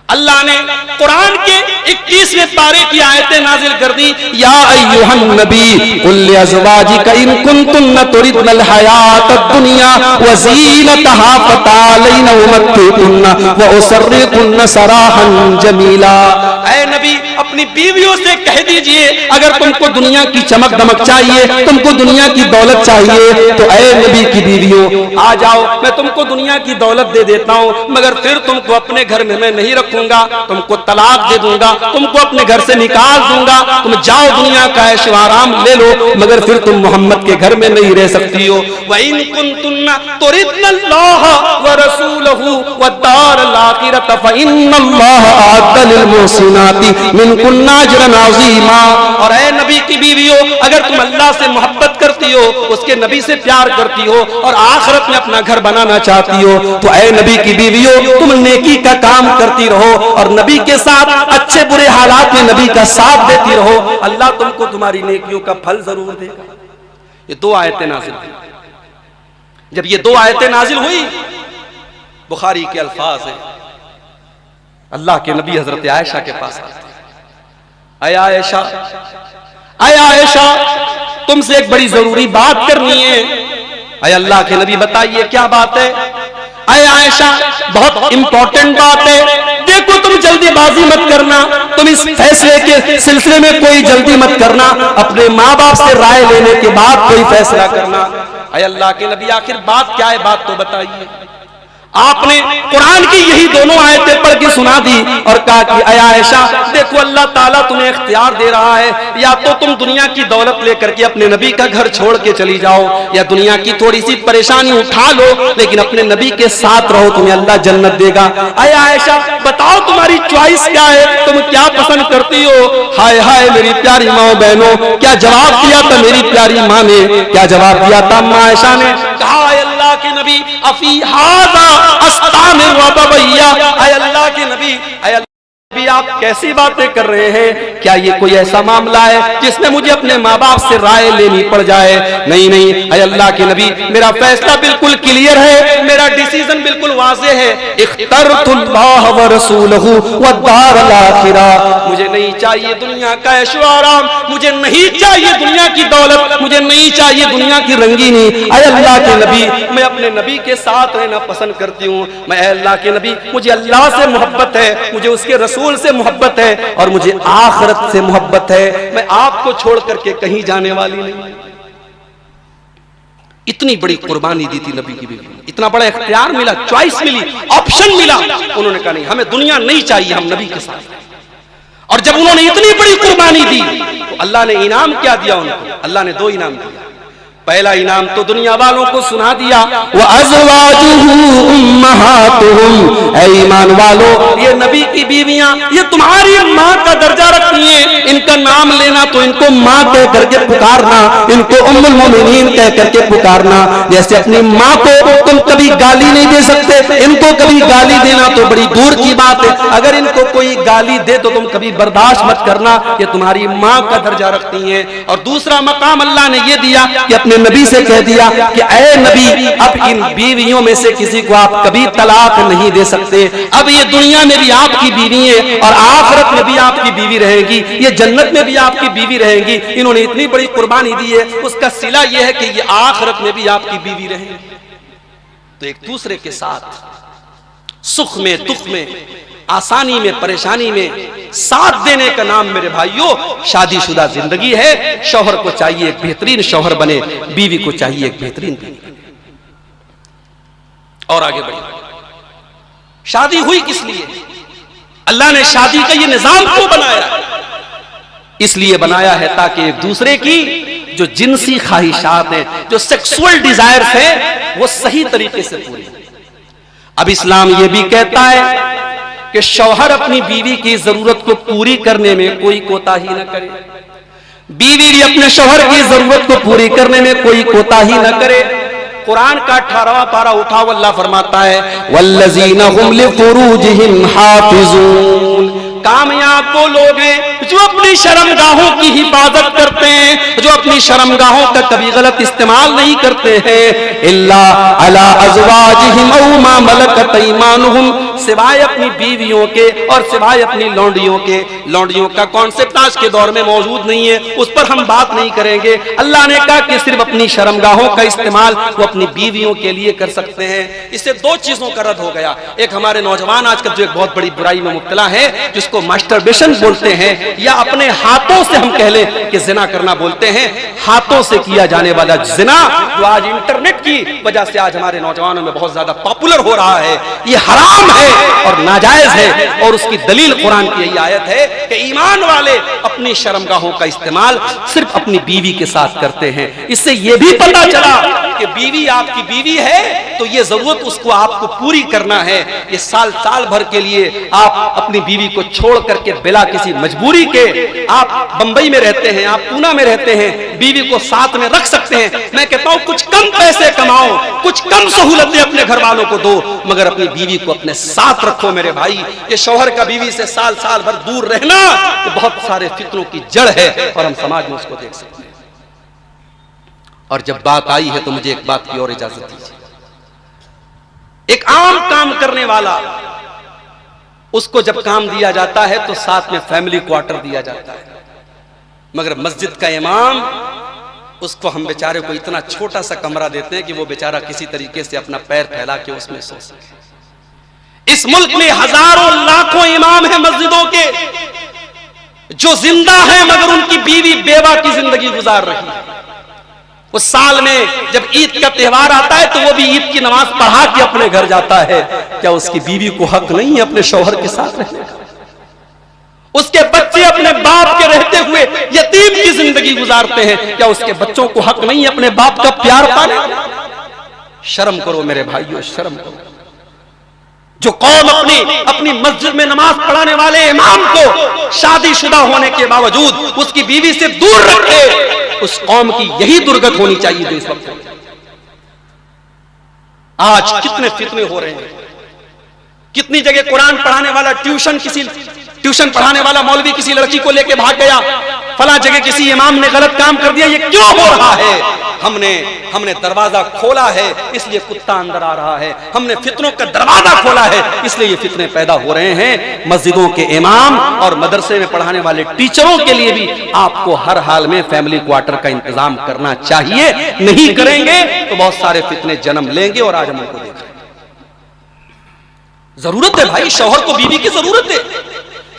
अल्लाह ने कुरान के 21वें पारे की आयतें नाजिल कर दी, या अय्युहन नबी कुल लिअज़वाजिका इन कुंतुन्ना तुरिदनल हयातद दुनिया व ज़ीनतहा फतालैना उमत्तिकुन्ना व उसर्रिकुन्ना सराहन जमीला। ऐ नबी, अपनी बीवियों से कह दीजिए, अगर तुमको दुनिया की चमक दमक चाहिए, तुमको दुनिया की दौलत चाहिए, तो ऐ नबी की बीवियों आ जाओ, मैं तुमको दुनिया की दौलत दे देता हूँ, मगर फिर तुमको अपने घर में मैं नहीं रखूंगा, तुमको तलाक दे दूंगा, तुमको अपने घर से निकाल दूंगा, तुम जाओ दुनिया का ऐशो आराम ले लो, मगर फिर तुम मोहम्मद के घर में नहीं रह सकती हो। व इन कुंतुन्ना तुरिदनल्लाह व रसूलहु व दारल आखिरत फइन्नल्लाह अअद्द लिल मुहसिनाति मिनकुन्ना अजरन अज़ीमा। और ऐ नबी की बीवियों, अगर तुम अल्लाह से मोहब्बत करती हो, उसके नबी से प्यार करती हो और आखिरत में अपना घर बनाना चाहती हो, तो ऐ नबी की बीवियों, तुम नेकी का काम करती रहो और नबी के साथ अच्छे बुरे हालात में नबी का साथ देती रहो, अल्लाह तुमको तुम्हारी नेकियों का फल जरूर देगा। ये 2 आयतें नाजिल हुई। जब ये 2 आयतें नाजिल हुई, बुखारी के अल्फाज है, अल्लाह के नबी हजरत आयशा के पास आते, अय आयशा, अय आयशा, तुमसे एक बड़ी जरूरी बात करनी है। अय अल्लाह के नबी, बताइए क्या बात है? अय आयशा, बहुत इंपॉर्टेंट बात है, देखो तुम जल्दीबाजी मत करना, तुम इस फैसले के सिलसिले में कोई जल्दी मत करना, अपने माँ बाप से राय लेने के बाद कोई फैसला करना। अय अल्लाह के नबी, आखिर बात क्या है? बात तो बताइए। आपने कुरान की यही दोनों आयतें पढ़ के सुना दी और कहा कि अया आयशा देखो अल्लाह ताला तुम्हें इख्तियार दे रहा है, या तो तुम दुनिया की दौलत लेकर के अपने नबी का घर छोड़ के चली जाओ, या दुनिया की थोड़ी सी परेशानी उठा लो लेकिन अपने नबी के साथ रहो, तुम्हें अल्लाह जन्नत देगा। अया आयशा बताओ तुम्हारी चॉइस क्या है, तुम क्या पसंद करती हो? हाय हाय मेरी प्यारी माँ बहनों, क्या जवाब दिया था मेरी प्यारी माँ ने, क्या जवाब दिया था अम्मा आयशा ने? कहा अल्लाह के नबी अफी हादा अस्तामिर रबैया, अल्लाह के नबी अभी आप कैसी बातें कर रहे हैं? क्या ये कोई ऐसा मामला है जिसमें मुझे अपने माँ बाप से राय लेनी पड़ जाए? नहीं नहीं अल्लाह के नबी, मेरा फैसला बिल्कुल क्लियर है, मेरा डिसीजन बिल्कुल वाज़ेह है। इख्तरतुल्लाह व रसूलहु व दारल आखिरा, मुझे नहीं चाहिए दुनिया का ऐशो आराम, मुझे नहीं चाहिए दुनिया की दौलत, मुझे नहीं चाहिए दुनिया की रंगीनी। अल्लाह के नबी, मैं अपने नबी के साथ रहना पसंद करती हूँ। मैं अल्लाह के नबी, मुझे अल्लाह से मोहब्बत है, मुझे उसके रसूल से मोहब्बत है और मुझे आखिरत से मोहब्बत है। मैं आपको छोड़ करके कहीं जाने वाली नहीं। इतनी बड़ी कुर्बानी दी थी नबी की बीवी, इतना बड़ा इख्तियार मिला, चॉइस मिली, ऑप्शन मिला। उन्होंने कहा नहीं, हमें दुनिया नहीं चाहिए, हम नबी के साथ। और जब उन्होंने इतनी बड़ी कुर्बानी दी तो अल्लाह ने इनाम क्या दिया उनको? अल्लाह ने 2 इनाम दिया। पहला इनाम तो दुनिया वालों को सुना दिया, व अज़वाजुहु उम्महातुहुम, ऐ ईमान वालों ये नबी की बीवियां ये तुम्हारी माँ का दर्जा रखती हैं, इनका नाम लेना तो इनको माँ कह करके पुकारना, इनको उम्मुल मोमिनीन कह करके पुकारना। जैसे अपनी माँ को तुम कभी गाली नहीं दे सकते, इनको कभी गाली देना तो बड़ी दूर की बात है। अगर इनको कोई गाली दे तो तुम कभी बर्दाश्त मत करना, ये तुम्हारी माँ का दर्जा रखती हैं। और दूसरा मकाम अल्लाह ने ये दिया कि अपने नबी से कह दिया कि ऐ नबी, अब इन बीवियों में से किसी को आप कभी तलाक नहीं दे सकते। अब ये दुनिया में भी आपकी बीवी है और आखिरत में भी आपकी बीवी रहेगी, ये जन्नत में भी आपकी बीवी रहेगी। इन्होंने इतनी बड़ी कुर्बानी दी है, उसका सिला यह है कि ये आखिरत में भी आपकी बीवी रहेगी। तो एक दूसरे के साथ सुख में, दुख में, आसानी में, परेशानी में साथ देने का नाम मेरे भाइयों शादीशुदा जिंदगी है। शौहर को चाहिए एक बेहतरीन शौहर बने, बीवी को चाहिए एक बेहतरीन बीवी। और आगे बढ़िए, शादी हुई किस लिए? अल्लाह ने शादी का ये निजाम क्यों बनाया? इसलिए बनाया है ताकि एक दूसरे की जो जिनसी ख्वाहिशात हैं, जो सेक्सुअल डिजायर्स हैं, वो सही तरीके से पूरी। अब इस्लाम ये भी कहता है कि शौहर अपनी बीवी की जरूरत को पूरी करने में कोई कोताही न करे, बीवी भी अपने शौहर की जरूरत को पूरी करने में कोई कोताही न करे। कुरान का 18वां पारा उठाओ, अल्लाह फरमाता है वल्लज़ीना हुम लिफुरूजिहिम हाफिज़ून, कामयाब वो लोग हैं जो अपनी शर्मगाहों की हिफाजत करते हैं, जो अपनी शर्मगाहों का कभी गलत इस्तेमाल नहीं करते हैं। इल्ला अला अज़वाजिहिम औ मा मलकत ऐमानुहुम, सिवाय अपनी बीवियों के और सिवाय अपनी लौंडियों के। लौंडियों का कॉन्सेप्ट आज के दौर में मौजूद नहीं है, उस पर हम बात नहीं करेंगे। अल्लाह ने कहा कि सिर्फ अपनी शर्मगाहों का इस्तेमाल वो अपनी बीवियों के लिए कर सकते हैं। इससे 2 चीजों का रद्द हो गया। एक, हमारे नौजवान आजकल जो एक बहुत बड़ी बुराई में मुब्तला है, जिसको मास्टरबेशन बोलते हैं, या अपने हाथों से हम कह लें कि जिना करना बोलते हैं, हाथों से किया जाने वाला जिना जो आज इंटरनेट की वजह से आज हमारे नौजवानों में बहुत ज्यादा पॉपुलर हो रहा है, ये हराम है और नाजायज है। और उसकी दलील कुरान की यही आयत है कि ईमान वाले अपनी शर्मगाहों का इस्तेमाल सिर्फ अपनी बीवी के साथ करते हैं। इससे यह भी पता चला कि बीवी आपकी बीवी है तो ये जरूरत उसको आपको पूरी करना है। ये साल साल भर के लिए आप अपनी बीवी को छोड़ करके बिला किसी मजबूरी के, आप बंबई में रहते हैं, आप पूना में रहते हैं, बीवी को साथ में रख सकते हैं। मैं कहता हूं कुछ कम पैसे कमाओ, कुछ कम सहूलतें अपने घर वालों को दो, मगर अपनी बीवी को अपने साथ रखो मेरे भाई। ये शौहर का बीवी से साल साल भर दूर रहना तो बहुत सारे फिक्रों की जड़ है और हम समाज में उसको देख सकते हैं। और जब बात आई है तो मुझे एक बात की और इजाजत दीजिए। एक आम काम करने वाला, उसको जब काम दिया जाता है तो साथ में फैमिली क्वार्टर दिया जाता है, मगर मस्जिद का इमाम, उसको हम बेचारे को इतना छोटा सा कमरा देते हैं कि वो बेचारा किसी तरीके से अपना पैर फैला के उसमें सो सके। इस मुल्क में हजारों लाखों इमाम हैं मस्जिदों के जो जिंदा हैं, मगर उनकी बीवी बेवा की जिंदगी गुजार रही है। उस साल में जब ईद का त्योहार आता है तो वो भी ईद की नमाज पढ़ा के अपने घर जाता है। क्या उसकी बीवी को हक नहीं है अपने शौहर के साथ रहने का? उसके बच्चे अपने बाप के रहते हुए यतीम की जिंदगी गुजारते हैं, क्या उसके बच्चों को हक नहीं है अपने बाप का प्यार पाने? शर्म करो मेरे भाइयों, शर्म करो। जो कौम अपनी मस्जिद में नमाज पढ़ाने वाले इमाम को शादीशुदा होने के बावजूद उसकी बीवी से दूर रखे, उस कौम की यही दुर्गत होनी चाहिए जो इस वक्त। आज कितने फितने हो रहे हैं, कितनी जगह कुरान पढ़ाने वाला ट्यूशन पढ़ाने वाला मौलवी किसी लड़की को लेके भाग गया, फला जगह किसी इमाम ने गलत काम कर दिया। ये क्यों हो रहा है? हमने दरवाजा खोला है इसलिए कुत्ता अंदर आ रहा है, हमने फितनों का दरवाजा खोला है इसलिए ये फितने पैदा हो रहे हैं। मस्जिदों के इमाम और मदरसे में पढ़ाने वाले टीचरों के लिए भी आपको हर हाल में फैमिली क्वार्टर का इंतजाम करना चाहिए। नहीं करेंगे तो बहुत सारे फितने जन्म लेंगे और आज हम उनको देख रहे हैं। जरूरत है भाई, शौहर को बीवी की जरूरत है।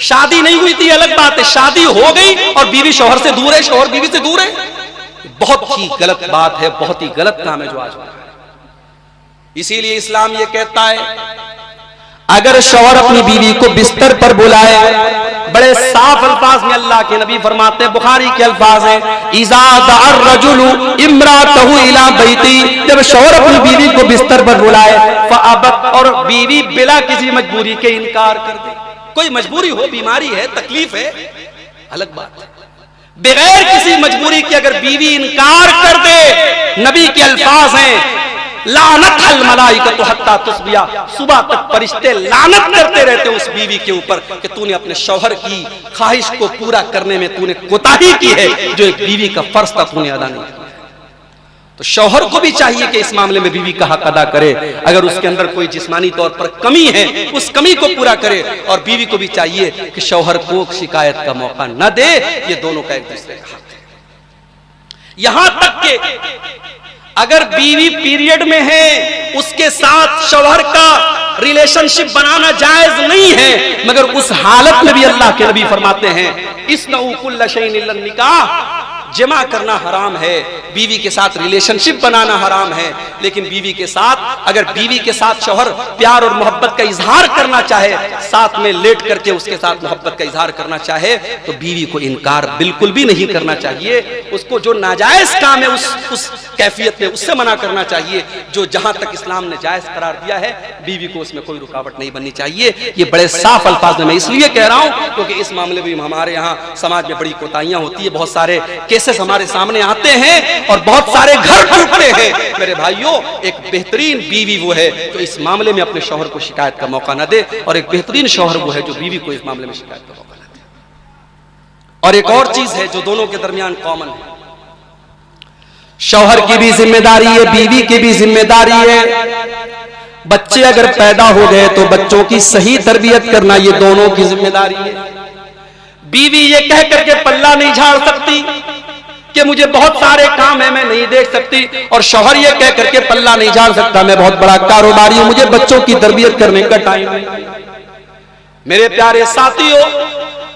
शादी नहीं हुई थी अलग बात है, शादी हो गई और बीवी शौहर से दूर है, शौहर बीवी से दूर है। बहुत ही गलत बात है, बहुत ही गलत काम है जो आज हो रहा है। इसीलिए इस्लाम ये कहता है अगर शौहर अपनी बीवी को बिस्तर पर बुलाए, बड़े साफ अल्फाज में अल्लाह के नबी फरमाते हैं, बुखारी के अल्फाज हैं, इज़ा दअर रजुलु इम्रातहु इला बैती, जब शौहर अपनी बीवी को बिस्तर पर बुलाए, फअबत, और बीवी बिला किसी मजबूरी के इनकार कर दे। कोई मजबूरी हो, बीमारी है, तकलीफ है, अलग बात है। बगैर किसी मजबूरी के अगर बीवी इनकार कर दे, नबी के अल्फाज हैं, लानत अल मलाइकतु हत्ता तुस्बिया, सुबह तक फरिश्ते लानत करते रहते उस बीवी के ऊपर कि तूने अपने शौहर की ख्वाहिश को पूरा करने में तूने कोताही की है, जो एक बीवी का फर्ज था तूने अदा नहीं किया। तो शौहर को भी चाहिए कि इस मामले में बीवी का हक अदा करे। अगर उसके अंदर कोई जिस्मानी तौर पर कमी है उस कमी को पूरा करे, और बीवी को भी चाहिए कि शौहर को शिकायत का मौका न दे। ये दोनों का एक दूसरे का हक है। यहां तक कि अगर बीवी पीरियड में है, उसके साथ शौहर का रिलेशनशिप बनाना जायज नहीं है, मगर उस हालत में भी अल्लाह के नबी फरमाते हैं इस्नऊ कुल्ल शैइन इल्ला निकाह, जमा करना हराम है, बीवी के साथ रिलेशनशिप बनाना हराम है। लेकिन बीवी के साथ, अगर बीवी के साथ शौहर प्यार और मोहब्बत का इजहार करना चाहे, साथ में लेट करके उसके साथ मोहब्बत का इजहार करना चाहे, तो बीवी को इनकार बिल्कुल भी नहीं करना चाहिए। उसको जो नाजायज काम है उस कैफियत में उससे मना करना चाहिए। जो जहां तक इस्लाम ने जायज करार दिया है, बीवी को उसमें कोई रुकावट नहीं बननी चाहिए। ये बड़े साफ अल्फाज में मैं इसलिए कह रहा हूं क्योंकि इस मामले में हमारे यहाँ समाज में बड़ी कोताहियां होती है। बहुत सारे केसेस हमारे सामने आते हैं और बहुत सारे घर टूटते हैं। मेरे भाइयों, एक बेहतरीन बीवी वो है जो इस मामले में अपने शौहर को शिकायत का मौका न दे, और एक बेहतरीन शौहर वो है जो बीवी को इस मामले में शिकायत का मौका न दे। और एक और चीज है जो दोनों के दरमियान कॉमन है, शौहर की भी जिम्मेदारी है, बीवी की भी जिम्मेदारी है। बच्चे अगर पैदा हो गए तो बच्चों की सही तरबियत करना ये दोनों की जिम्मेदारी है। बीवी ये कह करके पल्ला नहीं झाड़ सकती कि मुझे बहुत सारे काम है मैं नहीं देख सकती, और शौहर ये कह करके पल्ला नहीं झाड़ सकता मैं बहुत बड़ा कारोबारी हूं, मुझे बच्चों की तरबियत करने का टाइम नहीं। मेरे प्यारे साथियों,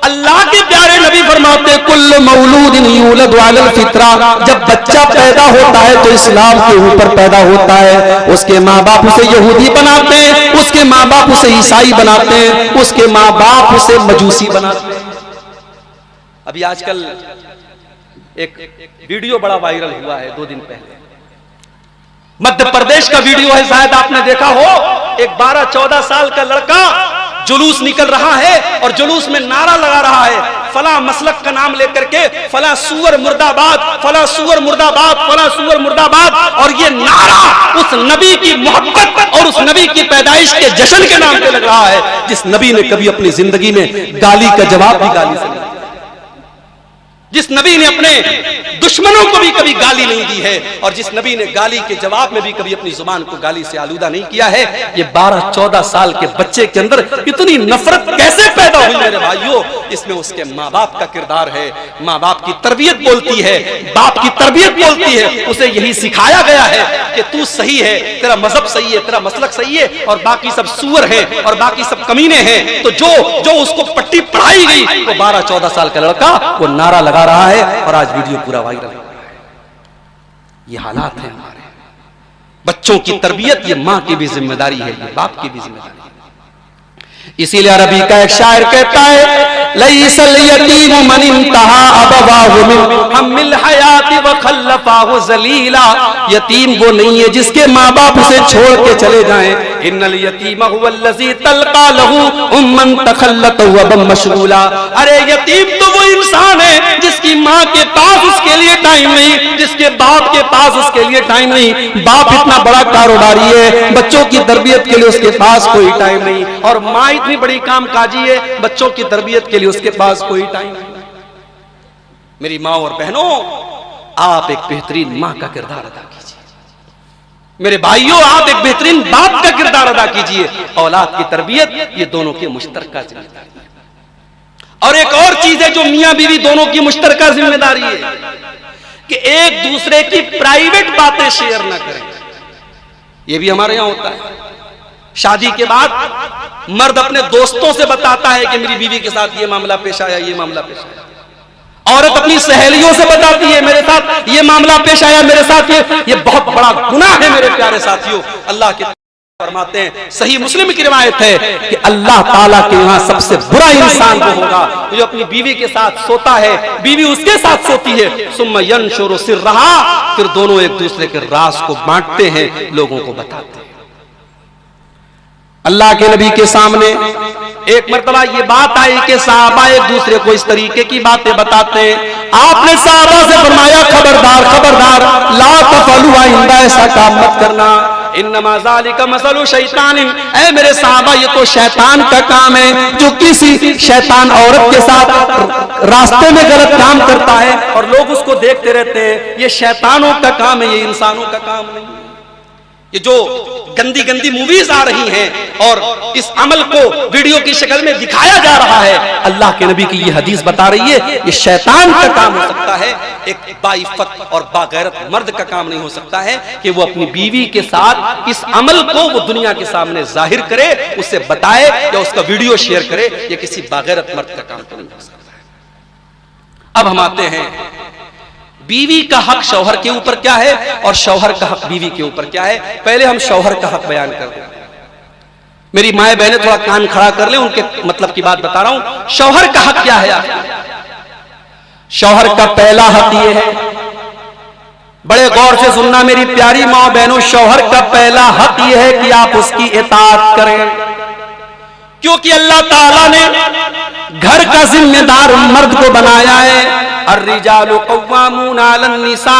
अल्लाह के प्यारे नबी फरमाते हैं कुल्लु मौलूदिन यूलदु अलल फित्रा, जब बच्चा पैदा होता है तो इस्लाम के ऊपर पैदा होता है। उसके माँ बाप उसे यहूदी बनाते हैं, उसके माँ बाप उसे ईसाई बनाते हैं, उसके माँ बाप उसे मजूसी बनाते हैं। अभी आजकल एक वीडियो बड़ा वायरल हुआ है 2 दिन पहले, मध्य प्रदेश का वीडियो है, शायद आपने देखा हो। एक 12-14 साल का लड़का जुलूस निकल रहा है और जुलूस में नारा लगा रहा है, फला मसलक का नाम लेकर के, फला सुअर मुर्दाबाद, फला सुअर मुर्दाबाद, फला सुअर मुर्दाबाद। और ये नारा उस नबी की मोहब्बत और उस नबी की पैदाइश के जश्न के नाम पे लग रहा है, जिस नबी ने कभी अपनी जिंदगी में गाली का जवाब भी गाली से नहीं, जिस नबी ने अपने दुश्मनों को भी कभी गाली नहीं दी है, और जिस नबी ने गाली के जवाब में भी कभी अपनी जुबान को गाली से आलूदा नहीं किया है। ये 12-14 साल के बच्चे के अंदर इतनी नफरत कैसे पैदा हुई मेरे भाइयों? इसमें उसके माँ बाप का किरदार है, माँ बाप की तरबियत बोलती है, बाप की तरबियत बोलती है। उसे यही सिखाया गया है कि तू सही है, तेरा मजहब सही है, तेरा मसलक सही है, और बाकी सब सुअर है और बाकी सब कमीने हैं। तो जो उसको पट्टी पढ़ाई गई, वो 12-14 साल का लड़का वो नारा लगा रहा है, और आज वीडियो पूरा वायरल हो रहा है। ये हालात हैं हमारे। बच्चों की तरबियत ये माँ की भी जिम्मेदारी है, ये बाप की भी जिम्मेदारी है। इसीलिए अरबी का एक शायर कहता है, लईसल यतीम मन इंतहा अबवाहु मिन हमिल हयाती व खल्लफाहु जलीला। यतीम वो नहीं है जिसके माँ बाप उसे छोड़ के चले जाएं। इन्नल यतीम हुवल्लज़ी तल्का लहू उम्मन तखल्लत व बम मशगूला। अरे यतीम तो वो इंसान है जिसकी माँ के पास उसके लिए टाइम नहीं, जिसके बाप के पास उसके लिए टाइम नहीं। बाप इतना बड़ा कारोबारी है, बच्चों की तरबियत के लिए उसके पास कोई टाइम नहीं, और माँ इतनी बड़ी कामकाजी है, बच्चों की तरबियत के लिए उसके पास कोई टाइम नहीं। मेरी माँ और बहनों, आप एक बेहतरीन माँ का किरदार अदा कीजिए। मेरे भाइयों, आप एक बेहतरीन बाप का किरदार अदा कीजिए। औलाद की तरबियत ये दोनों की मुश्तरका जिम्मेदारी है। और एक और चीज है जो मियां बीवी दोनों की मुश्तरका जिम्मेदारी है कि एक दूसरे की प्राइवेट बातें शेयर ना करें। यह भी हमारे यहां होता है। शादी के बाद मर्द अपने दोस्तों से बताता है कि मेरी बीवी के साथ ये मामला पेश आया, ये मामला पेश आया। औरत अपनी सहेलियों से बताती है, मेरे साथ ये मामला पेश आया, मेरे साथ ये बहुत बड़ा गुनाह है। मेरे प्यारे साथियों, अल्लाह के फरमाते हैं, सही मुस्लिम की रिवायत है कि अल्लाह ताला के यहाँ सबसे बुरा इंसान वो होगा जो अपनी बीवी के साथ सोता है, बीवी उसके साथ सोती है, सुम्मा यनशुरु सिर्रहा, फिर दोनों एक दूसरे के राज को बांटते हैं, लोगों को बताते हैं। अल्लाह के नबी के सामने एक मर्तबा ये बात आई कि साहबा एक दूसरे को इस तरीके की बातें बताते हैं। आपने साहबा से फरमाया, खबरदार खबरदार, ला तफअलू आइंदा ऐसा काम मत करना, इन्नमा ज़ालिका मसलु शैतान। ऐ मेरे साहबा, ये तो शैतान का काम है। जो किसी शैतान औरत के साथ रास्ते में गलत काम करता है और लोग उसको देखते रहते हैं, ये शैतानों का काम है, ये इंसानों का काम नहीं है। ये जो गंदी गंदी मूवीज आ रही हैं और इस अमल को वीडियो की शक्ल में दिखाया जा रहा है, अल्लाह के नबी की ये हदीस बता रही है ये शैतान का काम हो सकता है। एक बाइफत और बागैरत मर्द का काम नहीं हो सकता है कि वो अपनी बीवी के साथ इस अमल को वो दुनिया के सामने जाहिर करे, उसे बताए या उसका वीडियो शेयर करे। ये किसी बागैरत मर्द का काम तो नहीं हो सकता है। अब हम आते हैं, बीवी का हक शौहर के ऊपर क्या है और शौहर का हक बीवी के ऊपर क्या है। पहले हम शौहर का हक बयान कर दें। मेरी माए बहनें थोड़ा कान खड़ा कर ले, उनके मतलब की बात बता रहा हूं। शौहर का हक क्या है आपका? शौहर का पहला हक यह है, बड़े गौर से सुनना मेरी प्यारी माँ बहनों, शौहर का पहला हक यह है कि आप उसकी इताअत करें, क्योंकि अल्लाह ताला ने घर का जिम्मेदार मर्द को बनाया है। अर्रिजालु कव्वामून अलन निसा,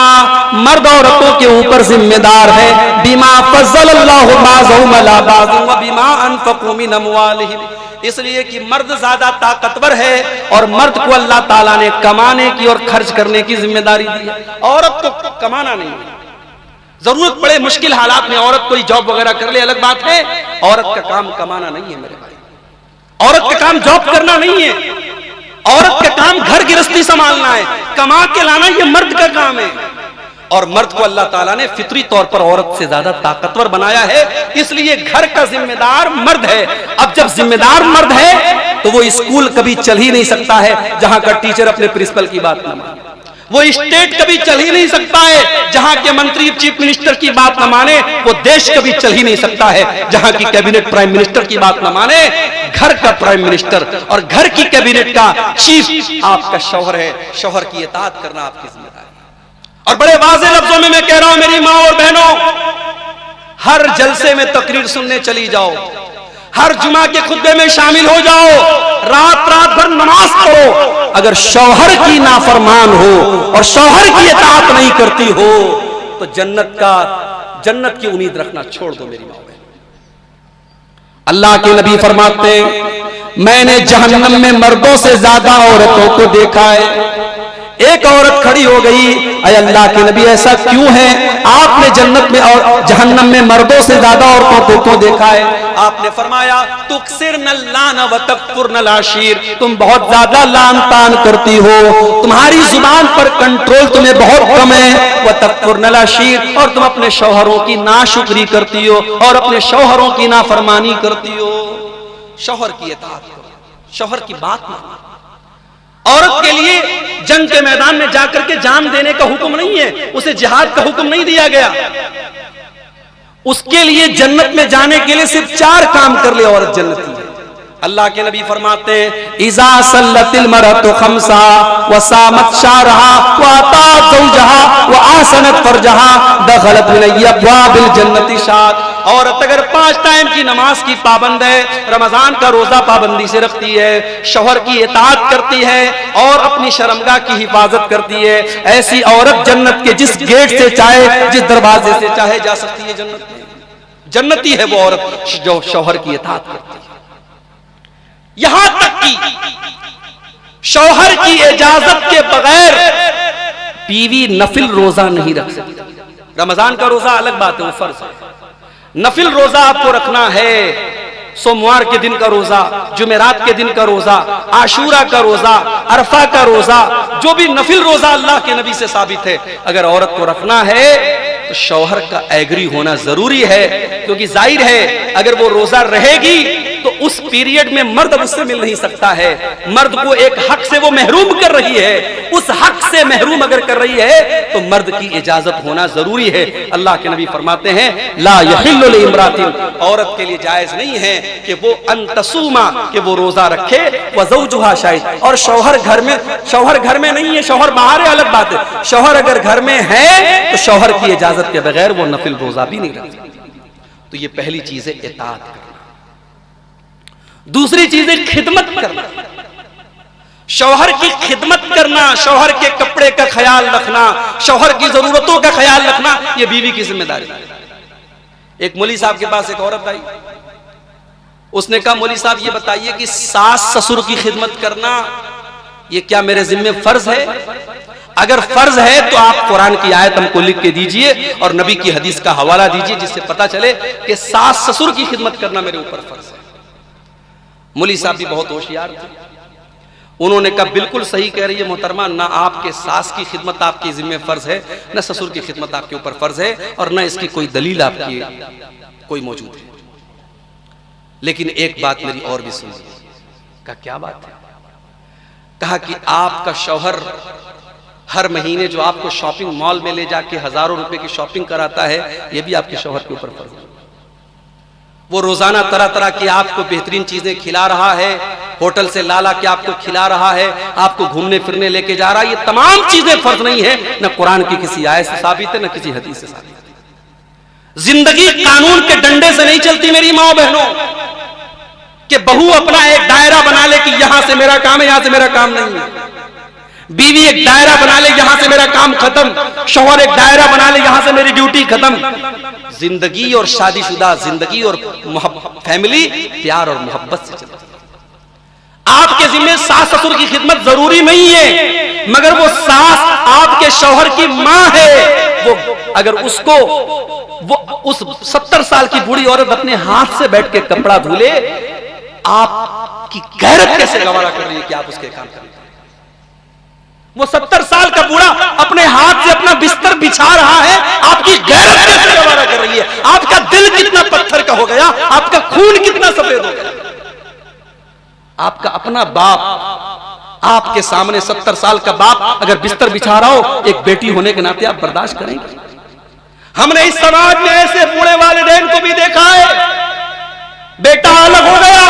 मर्द औरतों के ऊपर जिम्मेदार है। बिमा फज़्ज़लल्लाहु बाज़हुम अला बाज़ व बिमा अनफ़क़ू मिन अमवालिहिम, इसलिए कि मर्द ज्यादा ताकतवर है और मर्द को अल्लाह ताला ने कमाने की और खर्च करने की जिम्मेदारी दी है। औरत को कमाना नहीं है, जरूरत पड़े मुश्किल हालात में औरत कोई जॉब वगैरह कर ले, अलग बात है। औरत का काम कमाना नहीं है मेरे भाई, औरत का काम जॉब करना नहीं है, औरत का काम घर गृहस्थी संभालना है, कमा के लाना ये मर्द का काम है। और मर्द को अल्लाह ताला ने फितरी तौर पर औरत से ज्यादा ताकतवर बनाया है, इसलिए घर का जिम्मेदार मर्द है। अब जब जिम्मेदार मर्द है तो वो स्कूल कभी चल ही नहीं सकता है जहां का टीचर अपने प्रिंसिपल की बात न माने, वो स्टेट कभी चल ही नहीं सकता है जहां के मंत्री चीफ मिनिस्टर की बात न माने, वो देश कभी चल ही नहीं सकता है जहां की कैबिनेट प्राइम मिनिस्टर की बात न माने। घर का प्राइम मिनिस्टर और घर की कैबिनेट का चीफ आपका शौहर है, शौहर की इताअत करना आपकी जिम्मेदारी है। और बड़े वाज़ेह लफ्जों में मैं कह रहा हूं मेरी माँ और बहनों, हर जलसे में तकरीर सुनने चली जाओ, हर जुमा के खुतबे में शामिल हो जाओ, रात रात भर नमाज पढ़ो। अगर शौहर की नाफरमान हो और शौहर की इताअत नहीं करती हो तो जन्नत की उम्मीद रखना छोड़ दो मेरी माँ। अल्लाह के नबी फरमाते हैं, मैंने जहन्नम में मर्दों से ज्यादा औरतों को देखा है। एक औरत खड़ी हो गई, अय अल्लाह के नबी ऐसा क्यों है? आपने जन्नत में और जहन्नम में मर्दों से ज्यादा औरतों को क्यों देखा है? आपने फरमाया, तुक्सिरन लान व तकफुरन आशीर, तुम बहुत ज्यादा लान तान करती हो, तुम्हारी जुबान पर कंट्रोल तुम्हें बहुत कम है। व तकफुरन आशीर, और तुम अपने शौहरों की नाशुक्री करती हो और अपने शौहरों की नाफरमानी करती हो। शौहर की इताअत करो, शौहर की बात मानो। औरत के लिए जंग के मैदान में जाकर के जान देने का हुक्म नहीं है, उसे जिहाद का हुक्म नहीं दिया गया। उसके लिए जन्नत में जाने के लिए सिर्फ 4 काम कर ले औरत जन्नती है। अल्लाह के नबी फरमाते हैं इज़ा सल्लतिल मरअतु खम्सा व सामत शारहा व अतात ज़ौजहा व आसनत फरजहा दखलत मिन अब्वाबिल जन्नति शाद। औरत अगर 5 टाइम की नमाज की पाबंद है, रमजान का रोजा पाबंदी से रखती है, शौहर की इताअत करती है और अपनी शर्मगाह की हिफाजत करती है, ऐसी औरत जन्नत के जिस गेट से चाहे, जिस दरवाजे से चाहे जा सकती है जन्नत में। जन्नती है वो औरत जो शौहर की इताअत करती है। यहां तक कि शौहर की इजाजत के बगैर बीवी नफिल रोजा नहीं रख सकती। रमजान का रोजा अलग बात है, वो फर्ज है। नफिल रोजा आपको रखना है, सोमवार के दिन का रोजा, जुमेरात के दिन का रोजा, आशूरा का रोजा, अरफा का रोजा, जो भी नफिल रोजा अल्लाह के नबी से साबित है, अगर औरत को रखना है तो शौहर का एग्री होना जरूरी है। क्योंकि जाहिर है अगर वो रोजा रहेगी तो उस पीरियड में मर्द अब उससे मिल नहीं सकता है, मर्द को एक हक से वो महरूम कर रही है, उस हक से महरूम अगर कर रही है तो मर्द की इजाजत होना जरूरी है। अल्लाह के नबी फरमाते हैं ला यहिल्लु लिइम्रातिन, औरत के लिए जायज नहीं है कि वो अंतसूमा, कि वो रोजा रखे, व ज़ौजुहा शाहिद, और शौहर घर में नहीं है, शौहर बाहर है, अलग बात है। शौहर अगर घर में है तो शौहर की इजाजत के बगैर वो नफिल रोजा भी नहीं रख सकती। तो ये पहली चीज है इताअत करना। दूसरी चीज है खिदमत करना, शौहर की खिदमत करना, शौहर के कपड़े का ख्याल रखना, शौहर की जरूरतों का ख्याल रखना, यह बीवी की जिम्मेदारी है। एक मौली साहब के पास एक औरत आई, उसने कहा मौली साहब ये बताइए कि सास ससुर की खिदमत करना ये क्या मेरे जिम्मे फर्ज है? अगर फर्ज है तो आप कुरान की आयत हमको लिख के दीजिए और नबी की हदीस का हवाला दीजिए, जिससे पता चले कि सास ससुर की खिदमत करना मेरे ऊपर फर्ज है। मौली साहब भी बहुत होशियार थे, उन्होंने कहा बिल्कुल सही कह रही है मोहतरमा, ना आपके सास की खिदमत आपके जिम्मे फर्ज है, ना ससुर की खिदमत आपके ऊपर फर्ज है, और ना इसकी कोई दलील आपकी कोई मौजूद है। लेकिन एक बात मेरी और भी सुनिए। कहा क्या बात है? कहा कि आपका शौहर हर महीने जो आपको शॉपिंग मॉल में ले जाके हजारों रुपए की शॉपिंग कराता है, यह भी आपके शौहर के ऊपर फर्ज है। वो रोजाना तरह तरह की आपको बेहतरीन चीजें खिला रहा है, होटल से ला के आपको खिला रहा है, आपको घूमने फिरने लेके जा रहा है, ये तमाम चीजें फर्ज नहीं है, न कुरान की किसी आयत से साबित है, न किसी हदीस से साबित है। जिंदगी कानून के डंडे से नहीं चलती मेरी माँ बहनों, कि बहू अपना एक दायरा बना ले कि यहां से मेरा काम है, यहां से मेरा काम नहीं है। बीवी एक दायरा बना ले, यहां से मेरा काम खत्म। शौहर एक दायरा बना ले, यहां से मेरी ड्यूटी खत्म। जिंदगी और शादीशुदा जिंदगी और फैमिली प्यार और मोहब्बत से चलती है। आपके जिम्मे सास ससुर की खिदमत जरूरी नहीं है, मगर वो सास आपके शौहर की मां है, वो अगर उसको वो उस 70 साल की बूढ़ी औरत अपने हाथ से बैठ के कपड़ा धुले, आपकी गैरत कैसे गवारा कर रही है कि आप उसके काम करें? वो 70 साल का बूढ़ा अपने हाथ से अपना बिस्तर बिछा रहा है, आपकी गैरत कैसे गवारा कर रही है? आपका दिल कितना पत्थर का हो गया, आपका खून कितना सफेद हो गया? आपका अपना बाप आपके सामने 70 साल का बाप अगर बिस्तर बिछा रहा हो, एक बेटी होने के नाते आप बर्दाश्त करेंगे? हमने इस समाज में ऐसे बूढ़े वालिदैन को भी देखा है, बेटा अलग हो गया,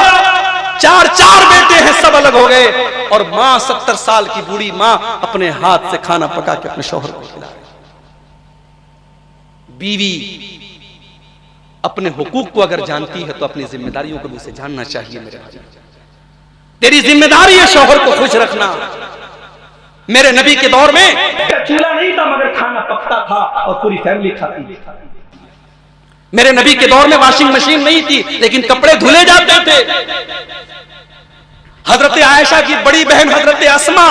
4 बेटे हैं, सब अलग हो गए, और मां 70 साल की बूढ़ी मां अपने हाथ से खाना पका के अपने शौहर को खिला रही। बीवी अपने हुकूक को अगर जानती है तो अपनी जिम्मेदारियों को भी उसे जानना चाहिए। मेरे भाई, तेरी जिम्मेदारी है शौहर को खुश रखना। मेरे नबी के दौर में चूल्हा नहीं था, मगर खाना पकता था और पूरी फैमिली खाती थी। मेरे नबी के दौर में वॉशिंग मशीन नहीं थी, लेकिन कपड़े धुले जाते थे। हजरत आयशा की बड़ी बहन हजरत अस्मा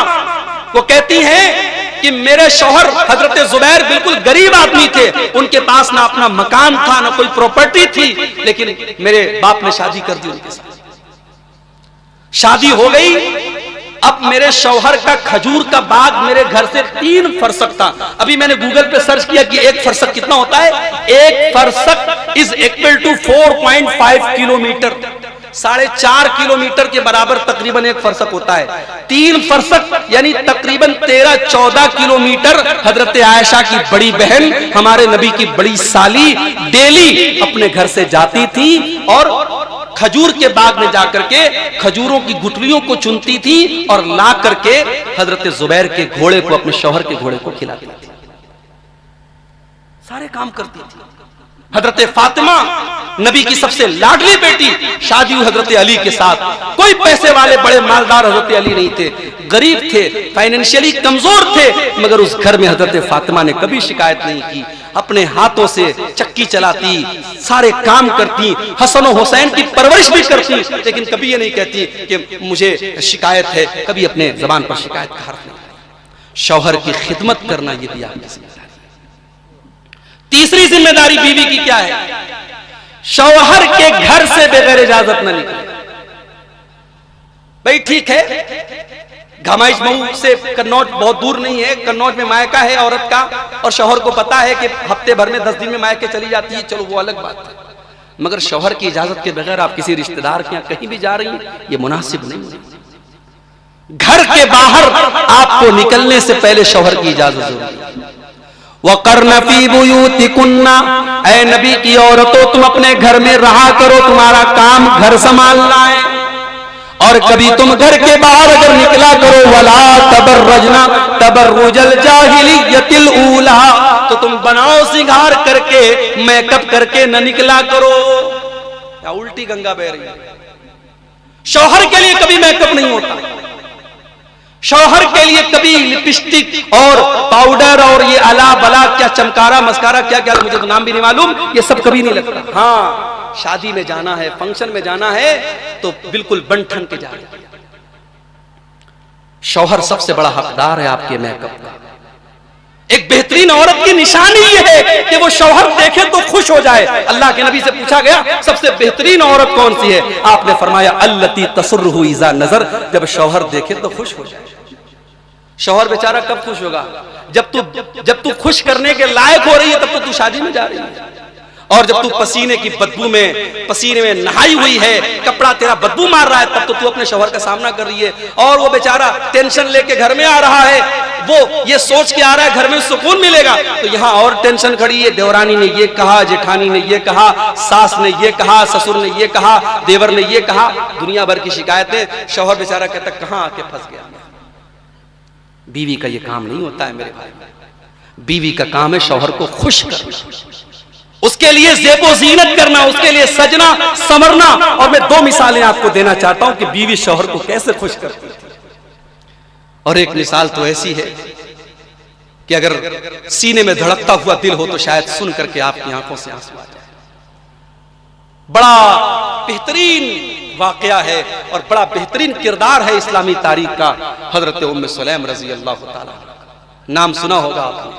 वो कहती हैं कि मेरे शौहर हजरत जुबैर बिल्कुल गरीब आदमी थे, उनके पास ना अपना मकान था, ना कोई प्रॉपर्टी थी, लेकिन मेरे बाप ने शादी कर दी उनके साथ। शादी हो गई, अब मेरे शौहर का खजूर का बाग मेरे घर से 3 फरसक था। अभी मैंने गूगल पे सर्च किया कि 1 फरसक कितना होता है। 1 फरसक is equal to 4.5 kilometre. 4.5 kilometre के बराबर तकरीबन एक फरसक होता है। 3 फरसक यानी तकरीबन 13-14 किलोमीटर हजरत आयशा की बड़ी बहन हमारे नबी की बड़ी साली डेली अपने घर से जाती थी और खजूर के बाग में जाकर के खजूरों की गुठलियों को चुनती थी और ला करके हजरत जुबैर के घोड़े को, अपने शौहर के घोड़े को खिलाती थी। सारे काम करती थी। हजरत फातिमा नबी की सबसे लाडली बेटी, शादी हुई हजरत अली के साथ। कोई पैसे वाले बड़े मालदार हजरत अली नहीं थे, गरीब थे, फाइनेंशियली कमजोर थे, मगर उस घर में हजरत फातिमा ने कभी शिकायत नहीं की। अपने हाथों से चक्की चलाती, सारे काम करती, हसन और हुसैन की परवरिश भी करती, लेकिन कभी ये नहीं कहती कि मुझे शिकायत है, कभी अपने जबान पर शिकायत का हर्फ नहीं। शौहर की खिदमत करना ये भी आपकी जिम्मेदारी। तीसरी जिम्मेदारी बीवी की क्या है? शौहर के घर से बगैर इजाजत न निकले। भाई ठीक है, घमाइश मऊ से कन्नौज बहुत दूर नहीं है, कन्नौज में मायका है औरत का और शौहर को पता है कि हफ्ते भर में 10 दिन में मायके चली जाती है, चलो वो अलग बात है। मगर शौहर की इजाजत के बगैर आप किसी रिश्तेदार के यहाँ कहीं भी जा रही हैं, ये मुनासिब नहीं है। घर के बाहर आपको निकलने से पहले शौहर की इजाजत जरूरी है। वक़र्न फ़ी बुयूतिकुन्ना, ऐ नबी की औरतों तुम अपने घर में रहा करो, तुम्हारा काम घर संभालना है। और कभी तुम घर के बाहर अगर निकला करो, वला तबर्रजना तबर्रुजल जाहिलियतिल ऊला, तो तुम बनाओ सिंगार करके, मेकअप करके न निकला करो। या उल्टी गंगा बह रही है। शौहर के लिए कभी मेकअप नहीं होता, शौहर के लिए कभी लिपस्टिक और पाउडर और ये अला बला क्या चमकारा मस्कारा क्या क्या मुझे तो नाम भी नहीं मालूम, ये सब कभी नहीं लगता। हाँ, शादी में जाना है, फंक्शन में जाना है तो बिल्कुल बन ठन के जाना। शौहर सबसे बड़ा हकदार है आपके मेकअप का। एक बेहतरीन औरत की निशानी यह है कि वो शौहर देखे तो खुश हो जाए। अल्लाह के नबी से पूछा गया सबसे बेहतरीन औरत कौन सी है? आपने फरमाया अल्लती तसुर्रुहु इज़ा नज़र, जब शौहर देखे तो खुश हो जाए। शौहर बेचारा कब खुश होगा? जब तू खुश करने के लायक हो रही है तब तो तू शादी में जा रही है। और जब तू पसीने की बदबू में, पसीने में नहाई हुई है, कपड़ा तेरा बदबू मार रहा है, तब तो तू अपने शौहर का सामना कर रही है। और वो बेचारा टेंशन लेके घर में आ रहा है, वो ये सोच के आ रहा है घर में सुकून मिलेगा, तो यहाँ और टेंशन खड़ी है। देवरानी ने ये कहा, जेठानी ने ये कहा, सास ने ये कहा, ससुर ने ये कहा, देवर ने ये कहा, दुनिया भर की शिकायतें। शौहर बेचारा कहता कहाँ आके फंस गया। बीवी का ये काम नहीं होता है मेरे भाई। बीवी का काम है शौहर को खुश करना, उसके लिए ज़ेबो ज़ीनत करना, उसके लिए सजना संवरना। और मैं 2 मिसालें आपको देना चाहता हूं कि बीवी शौहर को कैसे खुश करती थी। और एक मिसाल तो ऐसी है कि अगर सीने में धड़कता हुआ दिल हो तो शायद सुन करके आपकी आंखों से आंसू आ जाए। बड़ा बेहतरीन वाकया है और बड़ा बेहतरीन किरदार है इस्लामी तारीख का। हजरत उम्मे सुलैम रजी अल्लाह ताला, नाम सुना होगा आपने।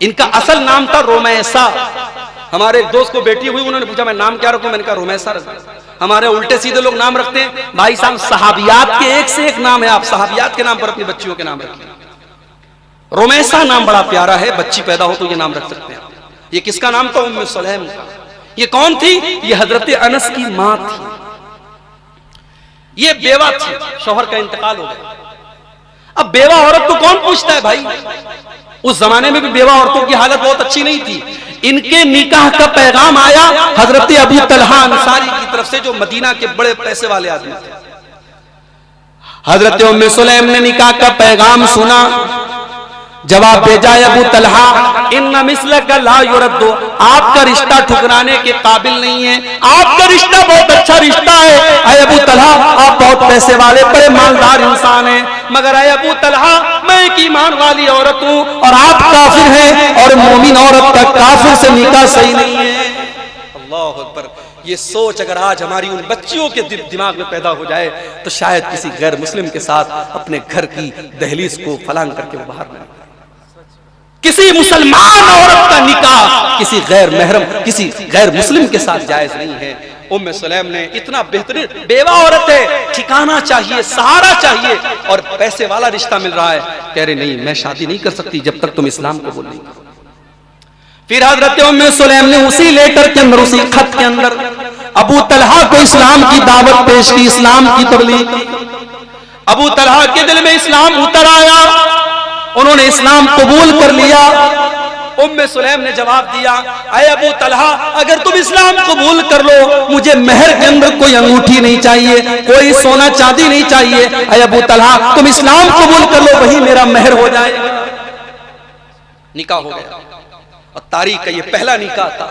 इनका असल नाम था रोमैसा। हमारे एक दोस्त को बेटी हुई, उन्होंने पूछा मैं नाम क्या रखूं? मैंने कहा रोमैसा रखूं। हमारे उल्टे सीधे लोग नाम रखते हैं। भाई साहब, सहाबियात के एक से एक नाम है, आप सहाबियात के नाम पर अपनी बच्चियों के नाम रखिए। रोमैसा नाम बड़ा प्यारा है, बच्ची पैदा हो तो ये नाम रख सकते हैं। ये किसका नाम था? उम्मे सुलैम का। ये कौन थी? ये हजरत अनस की मां थी। ये बेवा थी, शौहर का इंतकाल हो गया। अब बेवा औरत को कौन पूछता है भाई? उस जमाने में भी बेवा औरतों की हालत बहुत अच्छी नहीं थी। इनके निकाह का पैगाम आया हजरत अबू तलहा अंसारी की तरफ से, जो मदीना के बड़े पैसे वाले आदमी थे। हजरत उम्मे सुलैम ने निकाह का पैगाम सुना, जवाब भेजा अबू तलहा इन्ना मिस्लका ला युरद्दु, आपका रिश्ता ठुकराने के काबिल नहीं है, आपका रिश्ता बहुत अच्छा रिश्ता है। अय अबू तलहा, आप बहुत पैसे वाले बड़े मालदार इंसान हैं, मगर अय अबू तलहा, मैं एक ईमान वाली औरत हूँ और आप काफिर हैं, और मोमिन औरत का काफिर से निकाह सही नहीं है। अल्लाह अकबर। ये सोच अगर आज हमारी उन बच्चियों के दिमाग में पैदा हो जाए तो शायद किसी गैर मुस्लिम के साथ अपने घर की दहलीज को फलांग करके वो बाहर न, किसी मुसलमान औरत का निकाह किसी गैर महरम, किसी गैर मुस्लिम के साथ जायज नहीं है। उम्मे सुलैम ने इतना बेहतरीन, बेवा औरत है, ठिकाना चाहिए, सहारा चाहिए, और पैसे वाला रिश्ता मिल रहा है। कह रहे नहीं, मैं शादी नहीं कर सकती जब तक तुम इस्लाम कबूल नहीं करो। फिर हजरत उम्मे सुलैम ने उसी लेटर के अंदर, उसी खत के अंदर अबू तलहा को इस्लाम की दावत पेश की, इस्लाम की तबलीग की। अबू तलहा के दिल में इस्लाम उतर आया, उन्होंने इस्लाम कबूल कर लिया। उम्मे सुलैम ने जवाब दिया, अय अबू तलहा, अगर तुम इस्लाम कबूल कर लो, मुझे महर के अंदर कोई अंगूठी नहीं चाहिए, कोई सोना चांदी नहीं चाहिए। अय अबू तलहा, तुम इस्लाम कबूल कर लो, वही मेरा महर हो जाएगा। निकाह हो गया और तारीख का ये पहला निकाह था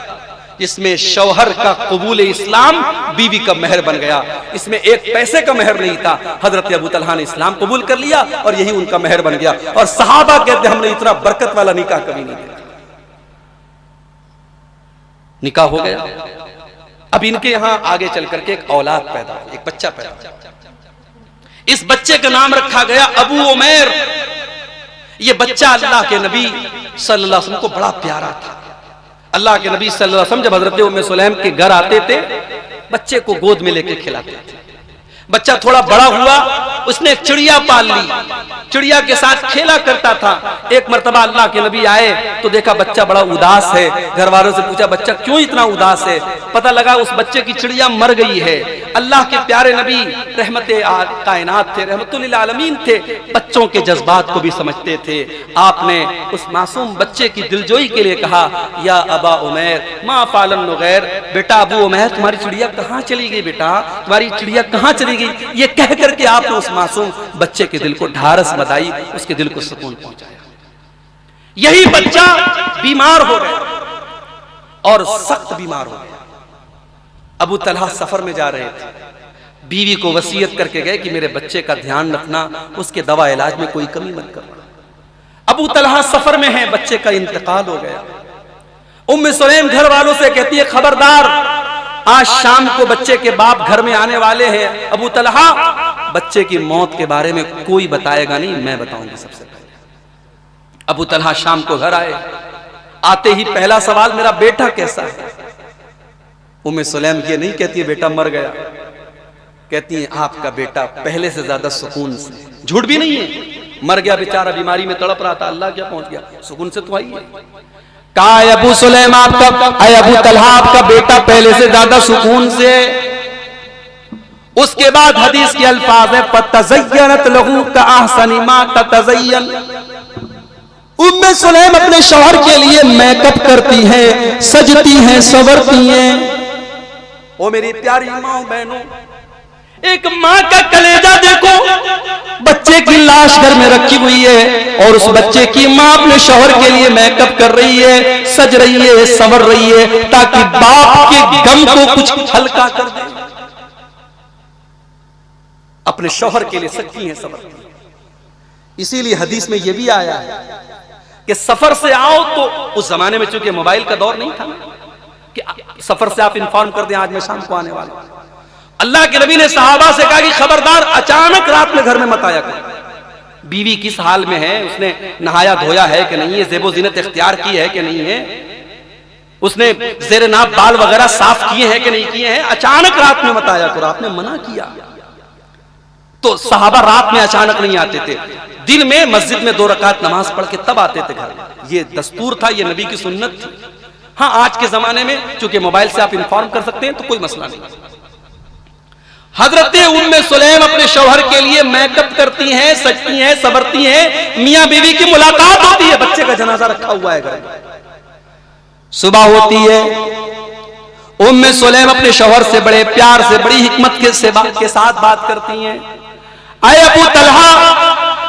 जिसमें शौहर का कबूल इस्लाम बीवी का महर बन गया। इसमें एक पैसे का महर नहीं था। हजरत अबू तलहा ने इस्लाम कबूल कर लिया और यही उनका महर बन गया। और सहाबा कहते हमने इतना बरकत वाला निकाह कभी नहीं देखा। निकाह हो गया। अब इनके यहां आगे चल करके एक औलाद पैदा हुई, एक बच्चा पैदा हुआ। इस बच्चे का नाम रखा गया अबू उमैर। ये बच्चा अल्लाह के नबी सल्लल्लाहु अलैहि वसल्लम को बड़ा प्यारा था। अल्लाह के नबी सल्लल्लाहु अलैहि वसल्लम जब हजरत उम्मे सुलैम के घर आते थे, बच्चे को गोद में लेके खिलाते थे। बच्चा थोड़ा बड़ा हुआ, उसने एक चिड़िया पाल ली, चिड़िया के साथ खेला करता था। एक मर्तबा अल्लाह के नबी आए तो देखा बच्चा बड़ा उदास है। घर वालों से पूछा, बच्चा क्यों इतना उदास है? पता लगा उस बच्चे की चिड़िया मर गई है। अल्लाह के प्यारे नबी रहमते कायनात थे, रहमतुल आलमीन थे, बच्चों के जज्बात को भी समझते थे। आपने उस मासूम बच्चे की दिलजोई के लिए कहा, या अबा उमैर मा फालन नुगैर, बेटा अबू उमैर तुम्हारी चिड़िया कहाँ चली गई? बेटा तुम्हारी चिड़िया कहाँ चली गई? ये कह करके आपने उस मासूम बच्चे के दिल को ढारस बधाई, उसके दिल को सुकून पहुंचाया। यही बच्चा बीमार हो गया और सख्त बीमार हो गया। अबू तलहा सफर में जा रहे थे, बीवी को वसीयत करके गए कि मेरे बच्चे का ध्यान रखना, उसके दवा इलाज में कोई कमी मत करना। अबू तलहा सफर में है, बच्चे का इंतकाल हो गया। उम्मे सुलैम घर वालों से कहती है, खबरदार आज शाम को बच्चे के बाप घर में आने वाले हैं। अबू तलहा, बच्चे की मौत के बारे में कोई बताएगा नहीं, मैं बताऊंगी सबसे पहले। अबू तलहा शाम को घर आए। आते ही पहला सवाल, मेरा बेटा कैसा है? उम्मे सुलैम ये नहीं कहती है बेटा मर गया, कहती है आपका बेटा पहले से ज्यादा सुकून से, झूठ भी नहीं है, मर गया बेचारा, बीमारी में तड़प रहा था, अल्लाह क्या पहुंच गया, सुकून से तो आई है। कहा अबू सुलैम आपका, अबू तलहा आपका बेटा पहले से ज्यादा सुकून से। उसके बाद हदीस के अल्फाज है, फतज़य्यनत लहू का अहसनी मा ततज़य्यन। उम्मे सुलैम अपने शौहर के लिए मेकअप करती हैं, सजती हैं, संवरती हैं। ओ मेरी प्यारी माँ बहनों, एक माँ का कलेजा देखो, बच्चे की लाश घर में रखी हुई है और उस बच्चे की माँ अपने शौहर के लिए मेकअप कर रही है, सज रही है, संवर रही है, ताकि बाप के गम को कुछ हल्का कर दे। अपने शौहर के लिए सच्ची है, संवरती है। इसीलिए हदीस में यह भी आया है कि सफर से आओ तो, उस जमाने में चूंकि मोबाइल का दौर नहीं था कि सफर से आप इन्फॉर्म कर दें आज मैं शाम को आने वाला हूं। अल्लाह के नबी ने सहाबा से कहा कि खबरदार अचानक रात में घर में मत आया करो। बीवी किस हाल में है, उसने नहाया धोया है कि नहीं है, ज़ेबो ज़ीनत इख्तियार की है कि नहीं है, उसने ज़ेरे नाप बाल वगैरह साफ किए हैं कि नहीं किए हैं, अचानक रात में मत आया करो। आपने मना किया तो सहाबा रात में अचानक नहीं आते थे, दिन में मस्जिद में 2 रकात नमाज पढ़ के तब आते थे घर में। ये दस्तूर था, ये नबी की सुन्नत थी। हाँ, आज के जमाने में चूंकि मोबाइल से आप इन्फॉर्म कर सकते हैं तो कोई मसला नहीं। हजरत उम्मे सुलैम अपने शौहर के लिए मेकअप करती हैं, सजती हैं, संवरती हैं। मियां बीवी की मुलाकात होती है, बच्चे का जनाजा रखा हुआ है घर में। सुबह होती है, उम्मे सुलैम अपने शौहर से बड़े प्यार से, बड़ी हिकमत के साथ बात करती हैं। आए अबू तलहा,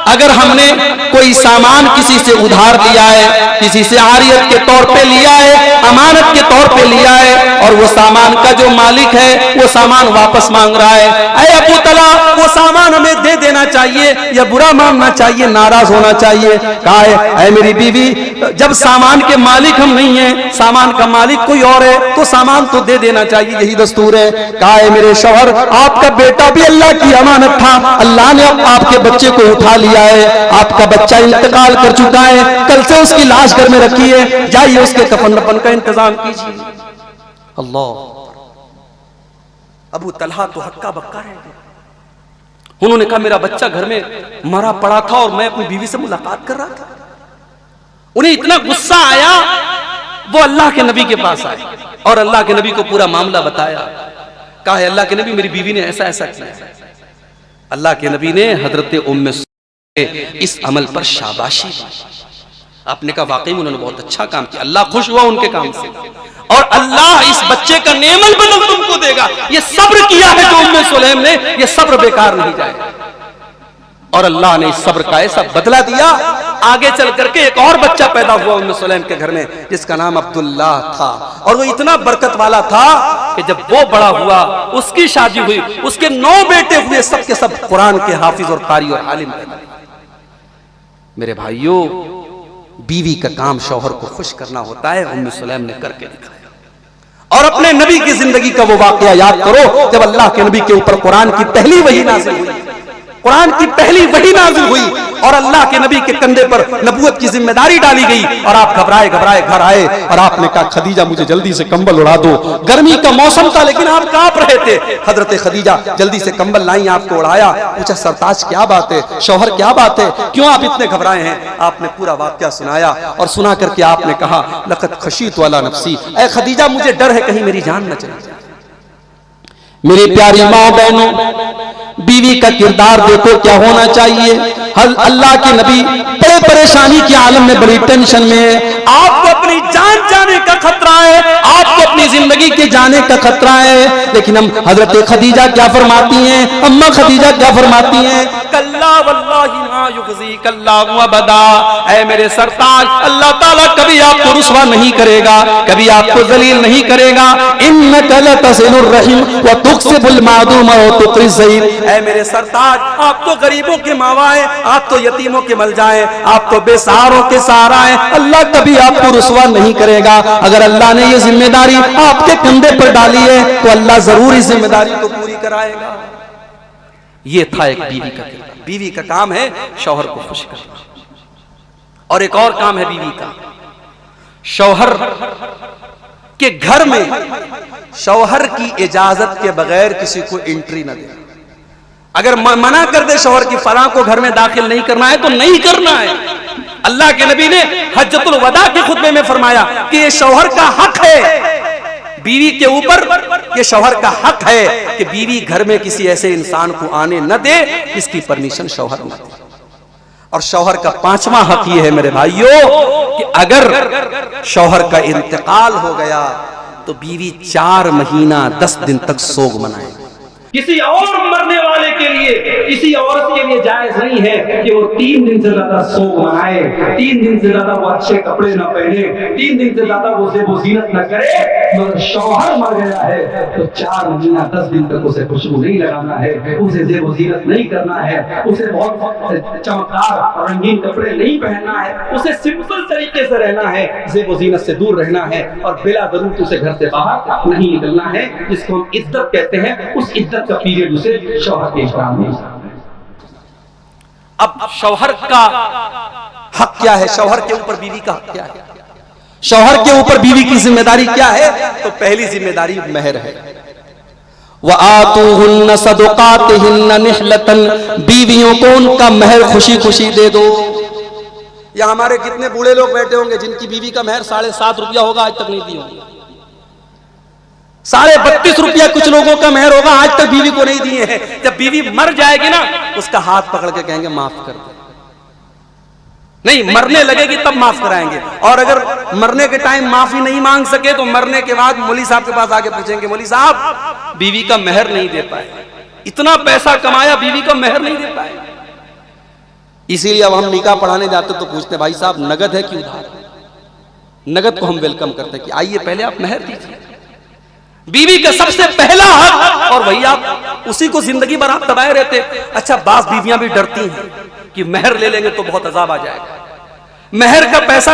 अगर हमने कोई सामान किसी से उधार लिया है, किसी से आरियत के तौर पे लिया है, अमानत के तौर पे लिया है, और वो सामान का जो मालिक है वो सामान वापस मांग रहा है, अरे अबू तलहा वो सामान हमें दे देना चाहिए या बुरा मानना चाहिए, नाराज होना चाहिए? कहा है मेरी बीवी, जब सामान के मालिक हम नहीं है, सामान का मालिक कोई और है, तो सामान तो दे देना चाहिए, यही दस्तूर है। कहा है मेरे शौहर, आपका बेटा भी अल्लाह की अमानत था, अल्लाह ने आपके बच्चे को उठा लिया है, आपका बच्चा इंतकाल कर चुका है, कल से उसकी लाश घर में रखी है, जाइए उसके कफन दफन का इंतजाम कीजिए। अल्लाह, अबू तलहा तो हक्का बक्का रह गए। उन्होंने कहा मेरा बच्चा घर में मरा पड़ा था और मैं अपनी बीवी से मुलाकात कर रहा था। उन्हें इतना गुस्सा आया, वो अल्लाह के नबी के पास आए और अल्लाह के नबी को पूरा मामला बताया। कहा है अल्लाह के नबी मेरी बीवी ने ऐसा ऐसा किया। अल्लाह के नबी ने हजरत उम्मे इस अमल पर शाबाशी दी। आपने कहा वाकई में उन्होंने बहुत अच्छा काम किया, अल्लाह खुश हुआ उनके काम से, और अल्लाह इस बच्चे का नेमल बदल तुमको देगा। ये सब्र किया है जो उम्मे सुलैम ने, ये सब्र बेकार नहीं जाएगा। और अल्लाह ने इस सब्र का ऐसा बदला दिया, आगे चल करके एक और बच्चा पैदा हुआ उम्मे सुलैम के घर में, जिसका नाम अब्दुल्लाह था। और वो इतना बरकत वाला था कि जब वो बड़ा हुआ, उसकी शादी हुई, उसके 9 बेटे हुए, सब के सब कुरान के हाफिज और कारी और आलिम पैदा हुए। मेरे भाइयों, बीवी का काम शौहर को खुश करना होता है, उम्मे सुलैम ने करके दिखाया। और अपने नबी की जिंदगी का वो वाकया याद करो जब अल्लाह के नबी के ऊपर कुरान की पहली वही नाज़िल हुई, कुरान की पहली वही नाज़िल हुई और अल्लाह के नबी के कंधे पर नबूवत की जिम्मेदारी डाली गई। और आप घबराए घबराए घर आए और आपने कहा खदीजा मुझे जल्दी से कंबल उड़ा दो। गर्मी का मौसम था लेकिन आप कांप रहे थे। हजरत खदीजा जल्दी से कंबल लाई, आपको उड़ाया। पूछा सरताज क्या बात है, शौहर क्या बात है, क्यों आप इतने घबराए हैं? आपने पूरा वाकया सुनाया और सुना करके आपने कहा लक़द खशीत वाला नफ्सी, ऐ खदीजा मुझे डर है कहीं मेरी जान न चली जाए। मेरी प्यारी माँ बहनों, बीवी का किरदार देखो क्या होना चाहिए। अल्लाह के नबी बड़े परेशानी के आलम में, बड़ी टेंशन में है। आपको अपनी जान जाने का खतरा है, आपको अपनी जिंदगी के जाने का खतरा है, लेकिन हम हजरत खदीजा क्या फरमाती हैं, अम्मा खदीजा क्या फरमाती हैं, कल्ला वल्लाहि मा युखज़ीक अल्लाहु अबदा। ऐ मेरे सरताज, अल्लाह ताला कभी आपको रुसवा नहीं करेगा, कभी आपको जलील नहीं करेगा। इन्नका लतसिलुर रहीम व तुक्सिबुल मादूम व तुक्रिज़ ज़ईर। ऐ मेरे सरताज, आप तो गरीबों के मावा है, आप तो यतीमों के मलजा है, आप तो बेसहारों के सहारा है। अल्लाह कभी आपको रुसवा नहीं करेगा। अगर अल्लाह ने ये जिम्मेदारी आपके कंधे पर डाली है तो अल्लाह जरूर इस जिम्मेदारी को पूरी कराएगा। ये था एक बीवी का किरदार। बीवी का काम है शौहर को खुश करना। और एक और काम है बीवी का, शौहर के घर में शौहर की इजाजत के बगैर किसी को एंट्री न दे। अगर मना कर दे शौहर की फलां को घर में दाखिल नहीं करना है तो नहीं करना है। अल्लाह के नबी ने हज्जतुल वदा के खुतबे में फरमाया कि ये शौहर का हक है बीवी के ऊपर, ये शौहर का हक है कि बीवी घर में किसी ऐसे इंसान को आने न दे जिसकी परमिशन शौहर न दे। और शौहर का 5वां हक ये है मेरे भाइयों कि अगर शौहर का इंतकाल हो गया तो बीवी 4 महीना 10 दिन तक सोग मनाए। किसी और मरने वाले के लिए, किसी औरत के लिए जायज नहीं है कि वो 3 दिन से ज्यादा सोग मनाए, 3 दिन से ज्यादा वो अच्छे कपड़े न पहने, 3 दिन से ज्यादा वो ज़ेब-ओ-ज़ीनत न करे। मगर शौहर मर गया है तो 4 महीना 10 दिन तक उसे खुशबू नहीं लगाना है, उसे ज़ेब-ओ-ज़ीनत नहीं करना है, उसे बहुत चमकदार और रंगीन कपड़े नहीं पहनना है, उसे सिंपल तरीके से रहना है, ज़ेब-ओ-ज़ीनत से दूर रहना है और बिला ज़रूरत उसे घर से बाहर नहीं निकलना है, जिसको हम इज्जत कहते हैं। उस इज्जत का पीरियड उसे शौहर के इस्लाम में। अब शौहर का हक क्या है, शौहर के ऊपर बीवी का हक क्या है, शौहर के ऊपर बीवी की जिम्मेदारी क्या है? तो पहली जिम्मेदारी महर है। व आतूहुन्ना सदक़ातिहिन्ना निहलतन, बीवियों को उनका महर खुशी खुशी दे दो। या हमारे कितने बूढ़े लोग बैठे होंगे जिनकी बीवी का महर 7.5 रुपया होगा, आज तक नहीं दिए होंगे। 32.5 रुपया कुछ लोगों का महर होगा, आज तक बीवी को नहीं दिए हैं। जब बीवी मर जाएगी ना, उसका हाथ पकड़ के कहेंगे माफ कर दो। नहीं, मरने लगेगी तब माफ कराएंगे। और अगर मरने के टाइम माफी नहीं मांग सके तो मरने के बाद मौलवी साहब के पास आके पूछेंगे मौलवी साहब बीवी का महर नहीं दे पाए, इतना पैसा कमाया बीवी का महर नहीं दे पाए। इसीलिए अब हम निकाह पढ़ाने जाते तो पूछते भाई साहब नगद है कि उधार? नगद को हम वेलकम करते कि आइए पहले आप महर दीजिए। बीवी का सबसे पहला हक, और वही आप उसी को जिंदगी भर आप दबाए रहते। अच्छा, बास बीवियां भी डरती हैं कि महर ले लेंगे तो बहुत अजाब आ जाएगा। महर का पैसा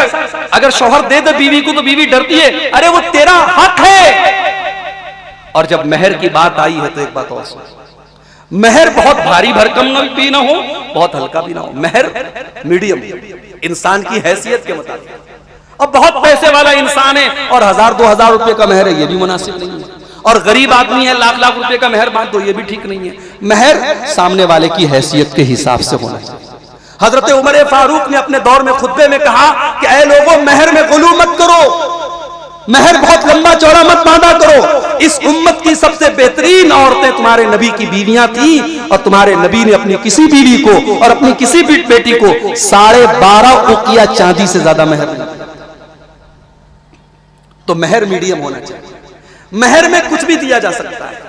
अगर शौहर दे दे बीवी को तो बीवी डरती है, अरे वो तेरा हक है। और जब महर की बात आई है तो एक बात और सुन, महर बहुत भारी भरकम भी ना हो, बहुत हल्का भी ना हो। महर मीडियम, इंसान की हैसियत के मुताबिक। अब बहुत पैसे वाला इंसान है और 1000-2000 रुपए का महर है, ये भी मुनासिब नहीं है। और गरीब आदमी है, लाख रुपए का महर बांध दो, ये भी ठीक नहीं है। महर सामने वाले की हैसियत के हिसाब से होना चाहिए। हजरत उमर फारूक ने अपने दौर में खुतबे में कहा कि ऐ लोगों, महर में गुलू मत करो। महर बहुत लंबा चौड़ा मत बांधा करो। इस उम्मत की सबसे बेहतरीन औरतें तुम्हारे नबी की बीवियां थी और तुम्हारे नबी ने अपनी किसी बीवी को और अपनी किसी भी बेटी को 12.5 उकिया चांदी से ज्यादा महर नहीं दिया। तो महर मीडियम होना चाहिए। महर में कुछ भी दिया जा सकता है,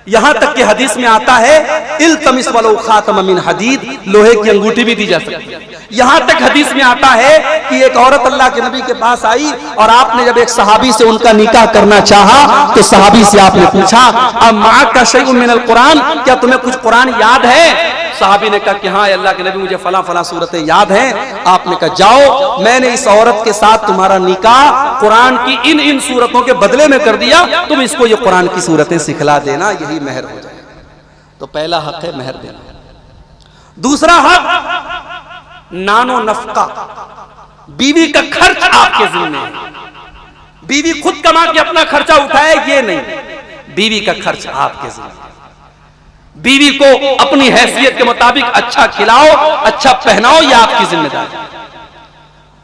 यहां तक कि हदीस में आता है इल्तमिस वलो खातम मिन हदीद, लोहे की अंगूठी भी दी जा सकती है। यहां तक हदीस में आता है कि एक औरत अल्लाह के नबी के पास आई और आपने जब एक सहाबी से उनका निकाह करना चाहा तो सहाबी से आपने पूछा अब माँ का शैउन मिनल कुरान, क्या तुम्हें कुछ कुरान याद है? सहाबी ने कहा कि हाँ अल्लाह के नबी मुझे फला फला सूरतें याद हैं। आपने कहा जाओ मैंने इस औरत के साथ तुम्हारा निकाह कुरान की इन इन सूरतों के बदले में कर दिया, तुम इसको ये कुरान की सूरतें सिखला देना, यही महर हो जाएगा। तो पहला हक है महर देना। दूसरा हक नानो नफका, बीवी का खर्च आपके जिम्मे है। बीवी खुद कमा के अपना खर्चा उठाए ये नहीं, बीवी का खर्च आपके जिम्मे। बीवी को अपनी हैसियत के मुताबिक अच्छा खिलाओ, अच्छा पहनाओ, ये आपकी जिम्मेदारी।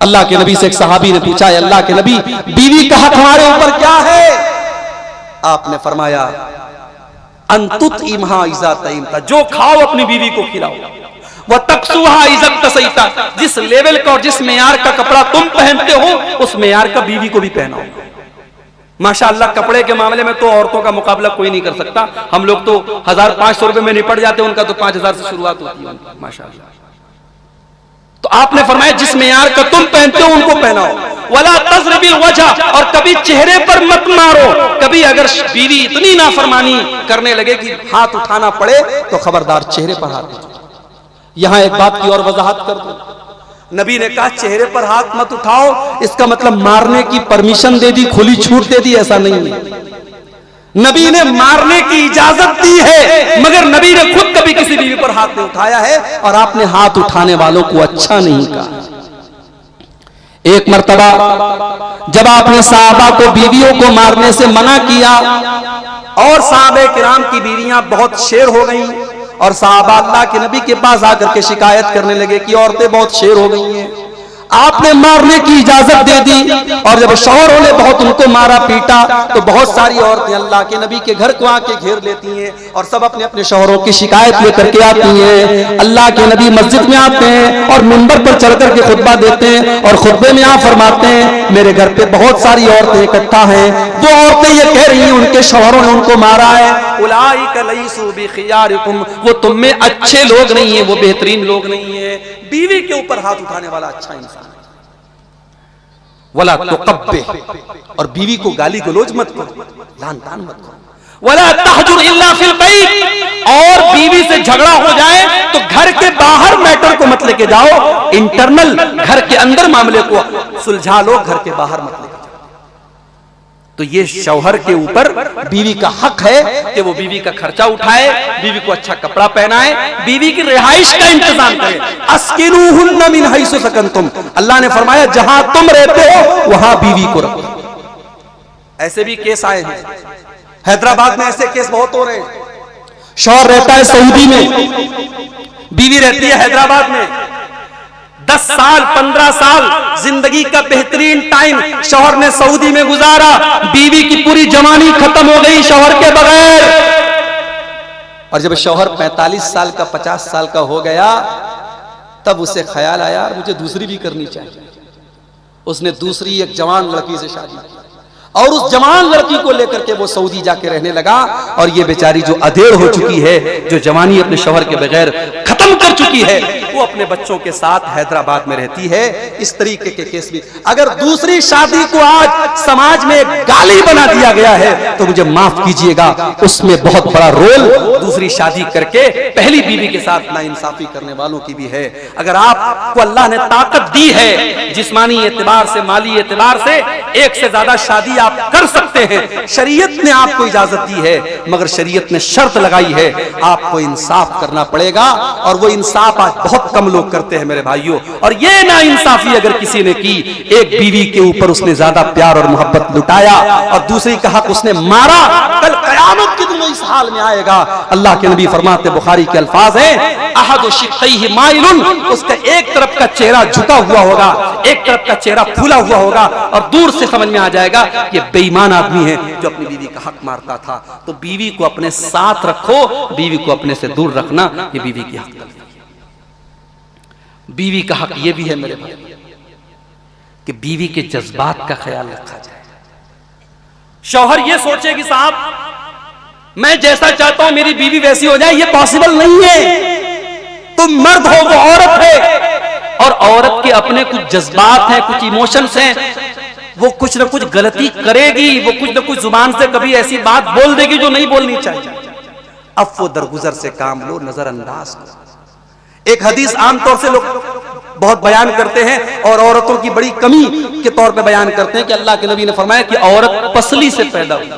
अल्लाह के नबी से एक सहाबी ने पूछा अल्लाह के नबी बीवी का हक हमारे ऊपर क्या है? आपने फरमाया अंतुत इमहा इज़ा तईमता, जो खाओ अपनी बीवी को खिलाओ। वह तकसुहा इज़्ज़त तसईता, जिस लेवल का और जिस मेयार का कपड़ा तुम पहनते हो उस मेयार का बीवी को भी पहनाओ। माशाअल्लाह कपड़े के मामले में तो औरतों का मुकाबला कोई नहीं कर सकता। हम लोग तो 1500 रुपए में निपट जाते हैं, उनका तो 5000 से शुरुआत होती है माशाअल्लाह। तो आपने फरमाया जिस मेयार का तुम पहनते हो उनको पहनाओ। वला तज़रिबिल वजह, और कभी चेहरे पर मत मारो। कभी अगर बीवी इतनी नाफरमानी करने लगे कि हाथ उठाना पड़े तो खबरदार चेहरे पर हाथ उठाओ। यहां एक बात की और वजाहत कर दो, नबी ने कहा चेहरे पर हाथ मत उठाओ, इसका मतलब मारने की परमिशन दे दी, खुली छूट दे दी, ऐसा नहीं है। नबी ने मारने की इजाजत दी है, मगर नबी ने खुद कभी किसी बीवी पर हाथ नहीं उठाया है और आपने हाथ उठाने वालों को अच्छा नहीं कहा। एक मर्तबा जब आपने सहाबा को बीवियों को मारने से मना किया और सहाबे किराम की बीवियां बहुत शेर हो गई और सहाबा अल्लाह के नबी के पास आकर के शिकायत करने लगे कि औरतें बहुत शेर हो गई हैं, आपने मारने की इजाजत दे दी। और जब शौहरों ने बहुत उनको मारा पीटा तो बहुत सारी औरतें अल्लाह के नबी के घर को आके घेर लेती हैं और सब अपने अपने शौहरों की शिकायत लेकर के आती हैं। अल्लाह के नबी मस्जिद में आते हैं और मिंबर पर चढ़ करके खुतबा देते हैं और खुतबे में आप फरमाते हैं मेरे घर पे बहुत सारी औरतें इकट्ठा हैं, वो औरतें ये कह रही हैं उनके शौहरों ने उनको मारा है, उलाइका लैसू बिखियारिकुम, वो तुम में अच्छे लोग नहीं है, वो बेहतरीन लोग नहीं है। बीवी के ऊपर हाथ उठाने वाला अच्छा इंसान है। वला तुकब्बे, और बीवी को गाली गलौज मत करो, लान तान मत करो। वला तहजुर इल्ला फिल बैत, और बीवी से झगड़ा हो जाए तो घर के बाहर मैटर को मत लेके जाओ, इंटरनल घर के अंदर मामले को सुलझा लो, घर के बाहर मत लेके जाओ। तो ये शौहर के ऊपर बीवी का हक है कि वो बीवी का खर्चा उठाए, बीवी को अच्छा कपड़ा पहनाए, बीवी की रिहाइश का इंतजाम करे। अस्किनूहुन्ना मिन हैसु सकनतुम, अल्लाह ने फरमाया जहां तुम रहते हो वहां बीवी को रखो। ऐसे भी केस आए हैं, हैदराबाद में ऐसे केस बहुत हो रहे हैं। शौहर रहता है सऊदी में, बीवी रहती है हैदराबाद में। 10 साल 15 साल जिंदगी का बेहतरीन टाइम शौहर ने सऊदी में गुजारा, बीवी की पूरी जवानी खत्म हो गई शौहर के बगैर। और जब शौहर 45 साल का 50 साल का हो गया तब उसे ख्याल आया मुझे दूसरी भी करनी चाहिए। उसने दूसरी एक जवान लड़की से शादी की और उस जवान लड़की को लेकर के वो सऊदी जाके रहने लगा। और ये बेचारी जो अधेड़ हो चुकी है, जो जवानी अपने शौहर के बगैर खत्म कर चुकी है, वो अपने बच्चों के साथ हैदराबाद में रहती है। इस तरीके के केस भी, अगर दूसरी शादी को आज समाज में गाली बना दिया गया है तो मुझे माफ कीजिएगा, उसमें बहुत बड़ा रोल दूसरी शादी करके पहली बीवी के साथ नाइंसाफी करने वालों की भी है। अगर आपको अल्लाह ने ताकत दी है जिस्मानी एतबार से, माली एतबार से, एक से ज्यादा शादी आप कर सकते हैं, शरीयत ने आपको इजाजत दी है, मगर शरीयत ने शर्त लगाई है आपको इंसाफ करना पड़ेगा। और वो इंसाफ आज बहुत कम लोग करते हैं मेरे भाइयों। और ये ना इंसाफी अगर किसी ने की, एक बीवी के ऊपर उसने ज्यादा प्यार और मोहब्बत लुटाया और दूसरी का हक उसने मारा, कल कयामत के दिन वो किस हाल में आएगा। अल्लाह के नबी फरमाते, बुखारी के अल्फाज हैं, अहदु शिक्कैहि माइलुन, उसका एक तरफ का चेहरा झुका हुआ होगा, एक तरफ का चेहरा फूला हुआ होगा, और दूर से समझ में आ जाएगा ये बेईमान आदमी है जो अपनी बीवी का हक मारता था। तो बीवी को अपने साथ रखो, बीवी को अपने से दूर रखना, ये बीवी की हक है। बीवी का हक ये भी है मेरे भाई कि बीवी के जज्बात का ख्याल रखा जाए। शौहर ये सोचे कि साहब मैं जैसा चाहता हूं मेरी बीवी वैसी हो जाए, ये पॉसिबल नहीं है। तुम मर्द हो, वो औरत है, और औरत के अपने कुछ जज्बात हैं, कुछ इमोशंस हैं, वो कुछ ना कुछ गलती करेगी, वो कुछ ना कुछ जुबान से कभी ऐसी बात बोल देगी जो नहीं बोलनी चाहिए। अब वो दरगुजर से काम लो, नजरअंदाज करो। एक हदीस आमतौर से लोग बहुत बयान करते हैं और औरतों की बड़ी कमी के तौर पे बयान करते हैं कि अल्लाह के नबी ने फरमाया कि औरत पसली से पैदा हुई।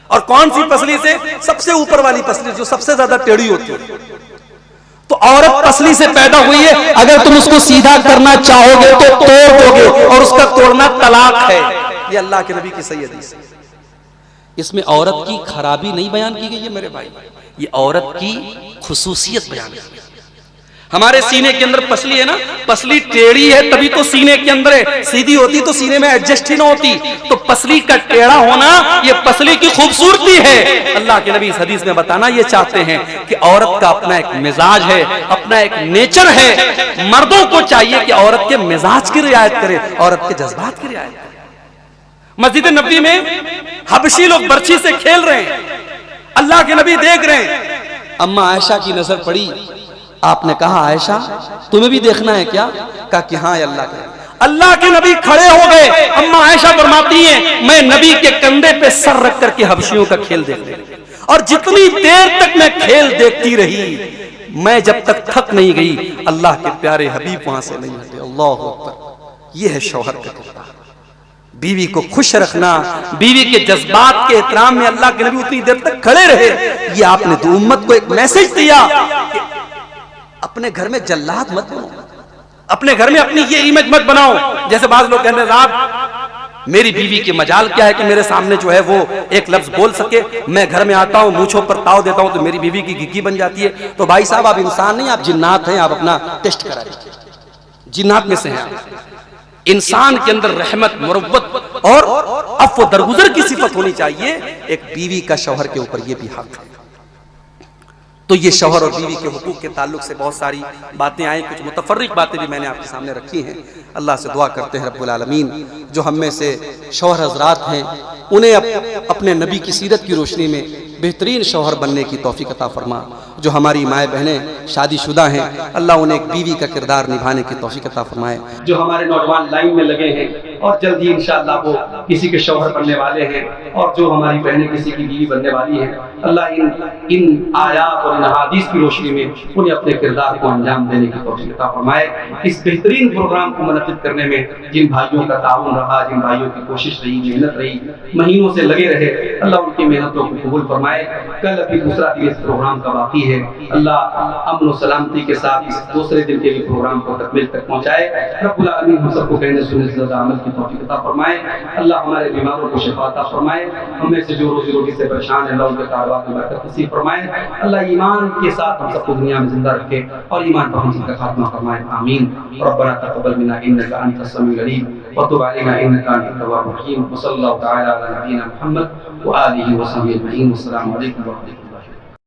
और कौन सी पसली से? सबसे ऊपर वाली पसली, जो सबसे ज्यादा टेढ़ी होती है। तो औरत पसली से पैदा हुई है, अगर तुम उसको सीधा करना चाहोगे तो तोड़ दोगे, और उसका तोड़ना तलाक है। ये अल्लाह के नबी की सही हदीस है। इसमें औरत की खराबी नहीं बयान की गई है मेरे भाई, ये औरत की खुसूसियत बयान की गई। हमारे सीने के अंदर पसली है ना, पसली टेढ़ी है तभी तो सीने के अंदर है, सीधी होती तो सीने में एडजस्ट ही ना होती। तो पसली का टेढ़ा होना ये पसली की खूबसूरती है। अल्लाह के नबी इस हदीस में बताना ये चाहते हैं कि औरत का अपना एक मिजाज है, अपना एक नेचर है। मर्दों को चाहिए कि औरत के मिजाज की रियायत करे, औरत के जज्बात की रियायत करे। मस्जिद नबी में हबशी लोग बर्छी से खेल रहे हैं, अल्लाह के नबी देख रहे हैं। अम्मा आयशा की नजर पड़ी, आपने कहा आयशा तुम्हें भी देखना है क्या? कहा कि हाँ अल्लाह के नबी खड़े हो गए। अम्मा आयशा फरमाती हैं मैं नबी के कंधे पे सर रख करके हबशियों का खेल देख रही, और जितनी देर तक मैं खेल देखती रही, मैं जब तक थक नहीं गई, अल्लाह के प्यारे हबीब वहां से नहीं हटे। अल्लाह अकबर। यह है शौहर का किरदार, बीवी को खुश रखना, बीवी के जज्बात के एहतराम में अल्लाह के नबी उतनी देर तक खड़े रहे। ये आपने तो उम्मत को एक मैसेज दिया, अपने घर में जल्लाद मत बनो, अपने घर में अपनी ये इमेज मत बनाओ। जैसे बाज लोग कहते हैं साहब मेरी बीवी की मजाल क्या है कि मेरे सामने जो है वो एक लफ्ज बोल सके, मैं घर में आता हूं मूंछों पर ताव देता हूं तो मेरी बीवी की घिघी बन जाती है। तो भाई साहब आप इंसान नहीं, आप जिन्नात हैं, आप अपना टेस्ट कराइए, जिन्नात में से हैं आप। इंसान के अंदर रहमत, मुरव्वत और अफ़्व दरगुजर की सिफत होनी चाहिए। एक बीवी का शौहर के ऊपर ये भी हक है। तो ये शौहर और बीवी के हुकूक के ताल्लुक से बहुत सारी बातें आई, कुछ मुतफर्रिक बातें भी मैंने आपके सामने रखी हैं। अल्लाह से दुआ करते हैं रब्बुल आलमीन जो हम में से शौहर हजरात हैं उन्हें अपने नबी की सीरत की रोशनी में बेहतरीन शौहर बनने की तौफीक अता फरमा। जो हमारी माएँ बहनें शादीशुदा हैं, अल्लाह उन्हें एक बीवी का किरदार निभाने की तौफीक अता फरमाए। जो हमारे नौजवान लाइन में लगे हैं और जल्द ही इंशाअल्लाह वो किसी के शौहर बनने वाले हैं, और जो हमारी बहनें किसी की बीवी बनने वाली हैं, अल्लाह इन आयात और इन हदीस की रोशनी में उन्हें अपने किरदार को अंजाम देने की तौफीक अता फरमाए। इस बेहतरीन प्रोग्राम को मुनक़्क़िद करने में जिन भाइयों का ताउन रहा, जिन भाइयों की कोशिश रही, मेहनत रही, महीनों से लगे रहे, अल्लाह उनकी मेहनतों को कबूल फरमाए। कल अभी दूसरा दिन इस प्रोग्राम का बाकी है, अल्लाह अमन और सलामती के साथ इस दूसरे दिन के भी प्रोग्राम को तकमील तक पहुंचाए। रब्बुल आलमीन हम सबको कहने सुनने से ज़्यादा अमल की तौफीक अता फरमाए। अल्लाह हमारे बीमारों को शिफा अता फरमाए। हमें से जो रोजी रोटी से परेशान है, अल्लाह उनके कारोबार में बरकत नसीब फरमाए। अल्लाह ईमान के साथ हम सबको दुनिया में जिंदा रखे और ईमान पर हम सबका खात्मा फरमाए। आमीन। रब्बना तक़ब्बल मिन्ना इन्नका अंतस समीउल अलीम व तुब अलैना इन्नका अंतत तव्वाबुर रहीम। व सल्लल्लाहु तआला अला नबीना मुहम्मद व आलिहि व सहबिहि अजमईन। अस्सलामु अलैकुम व रहमतुल्लाह।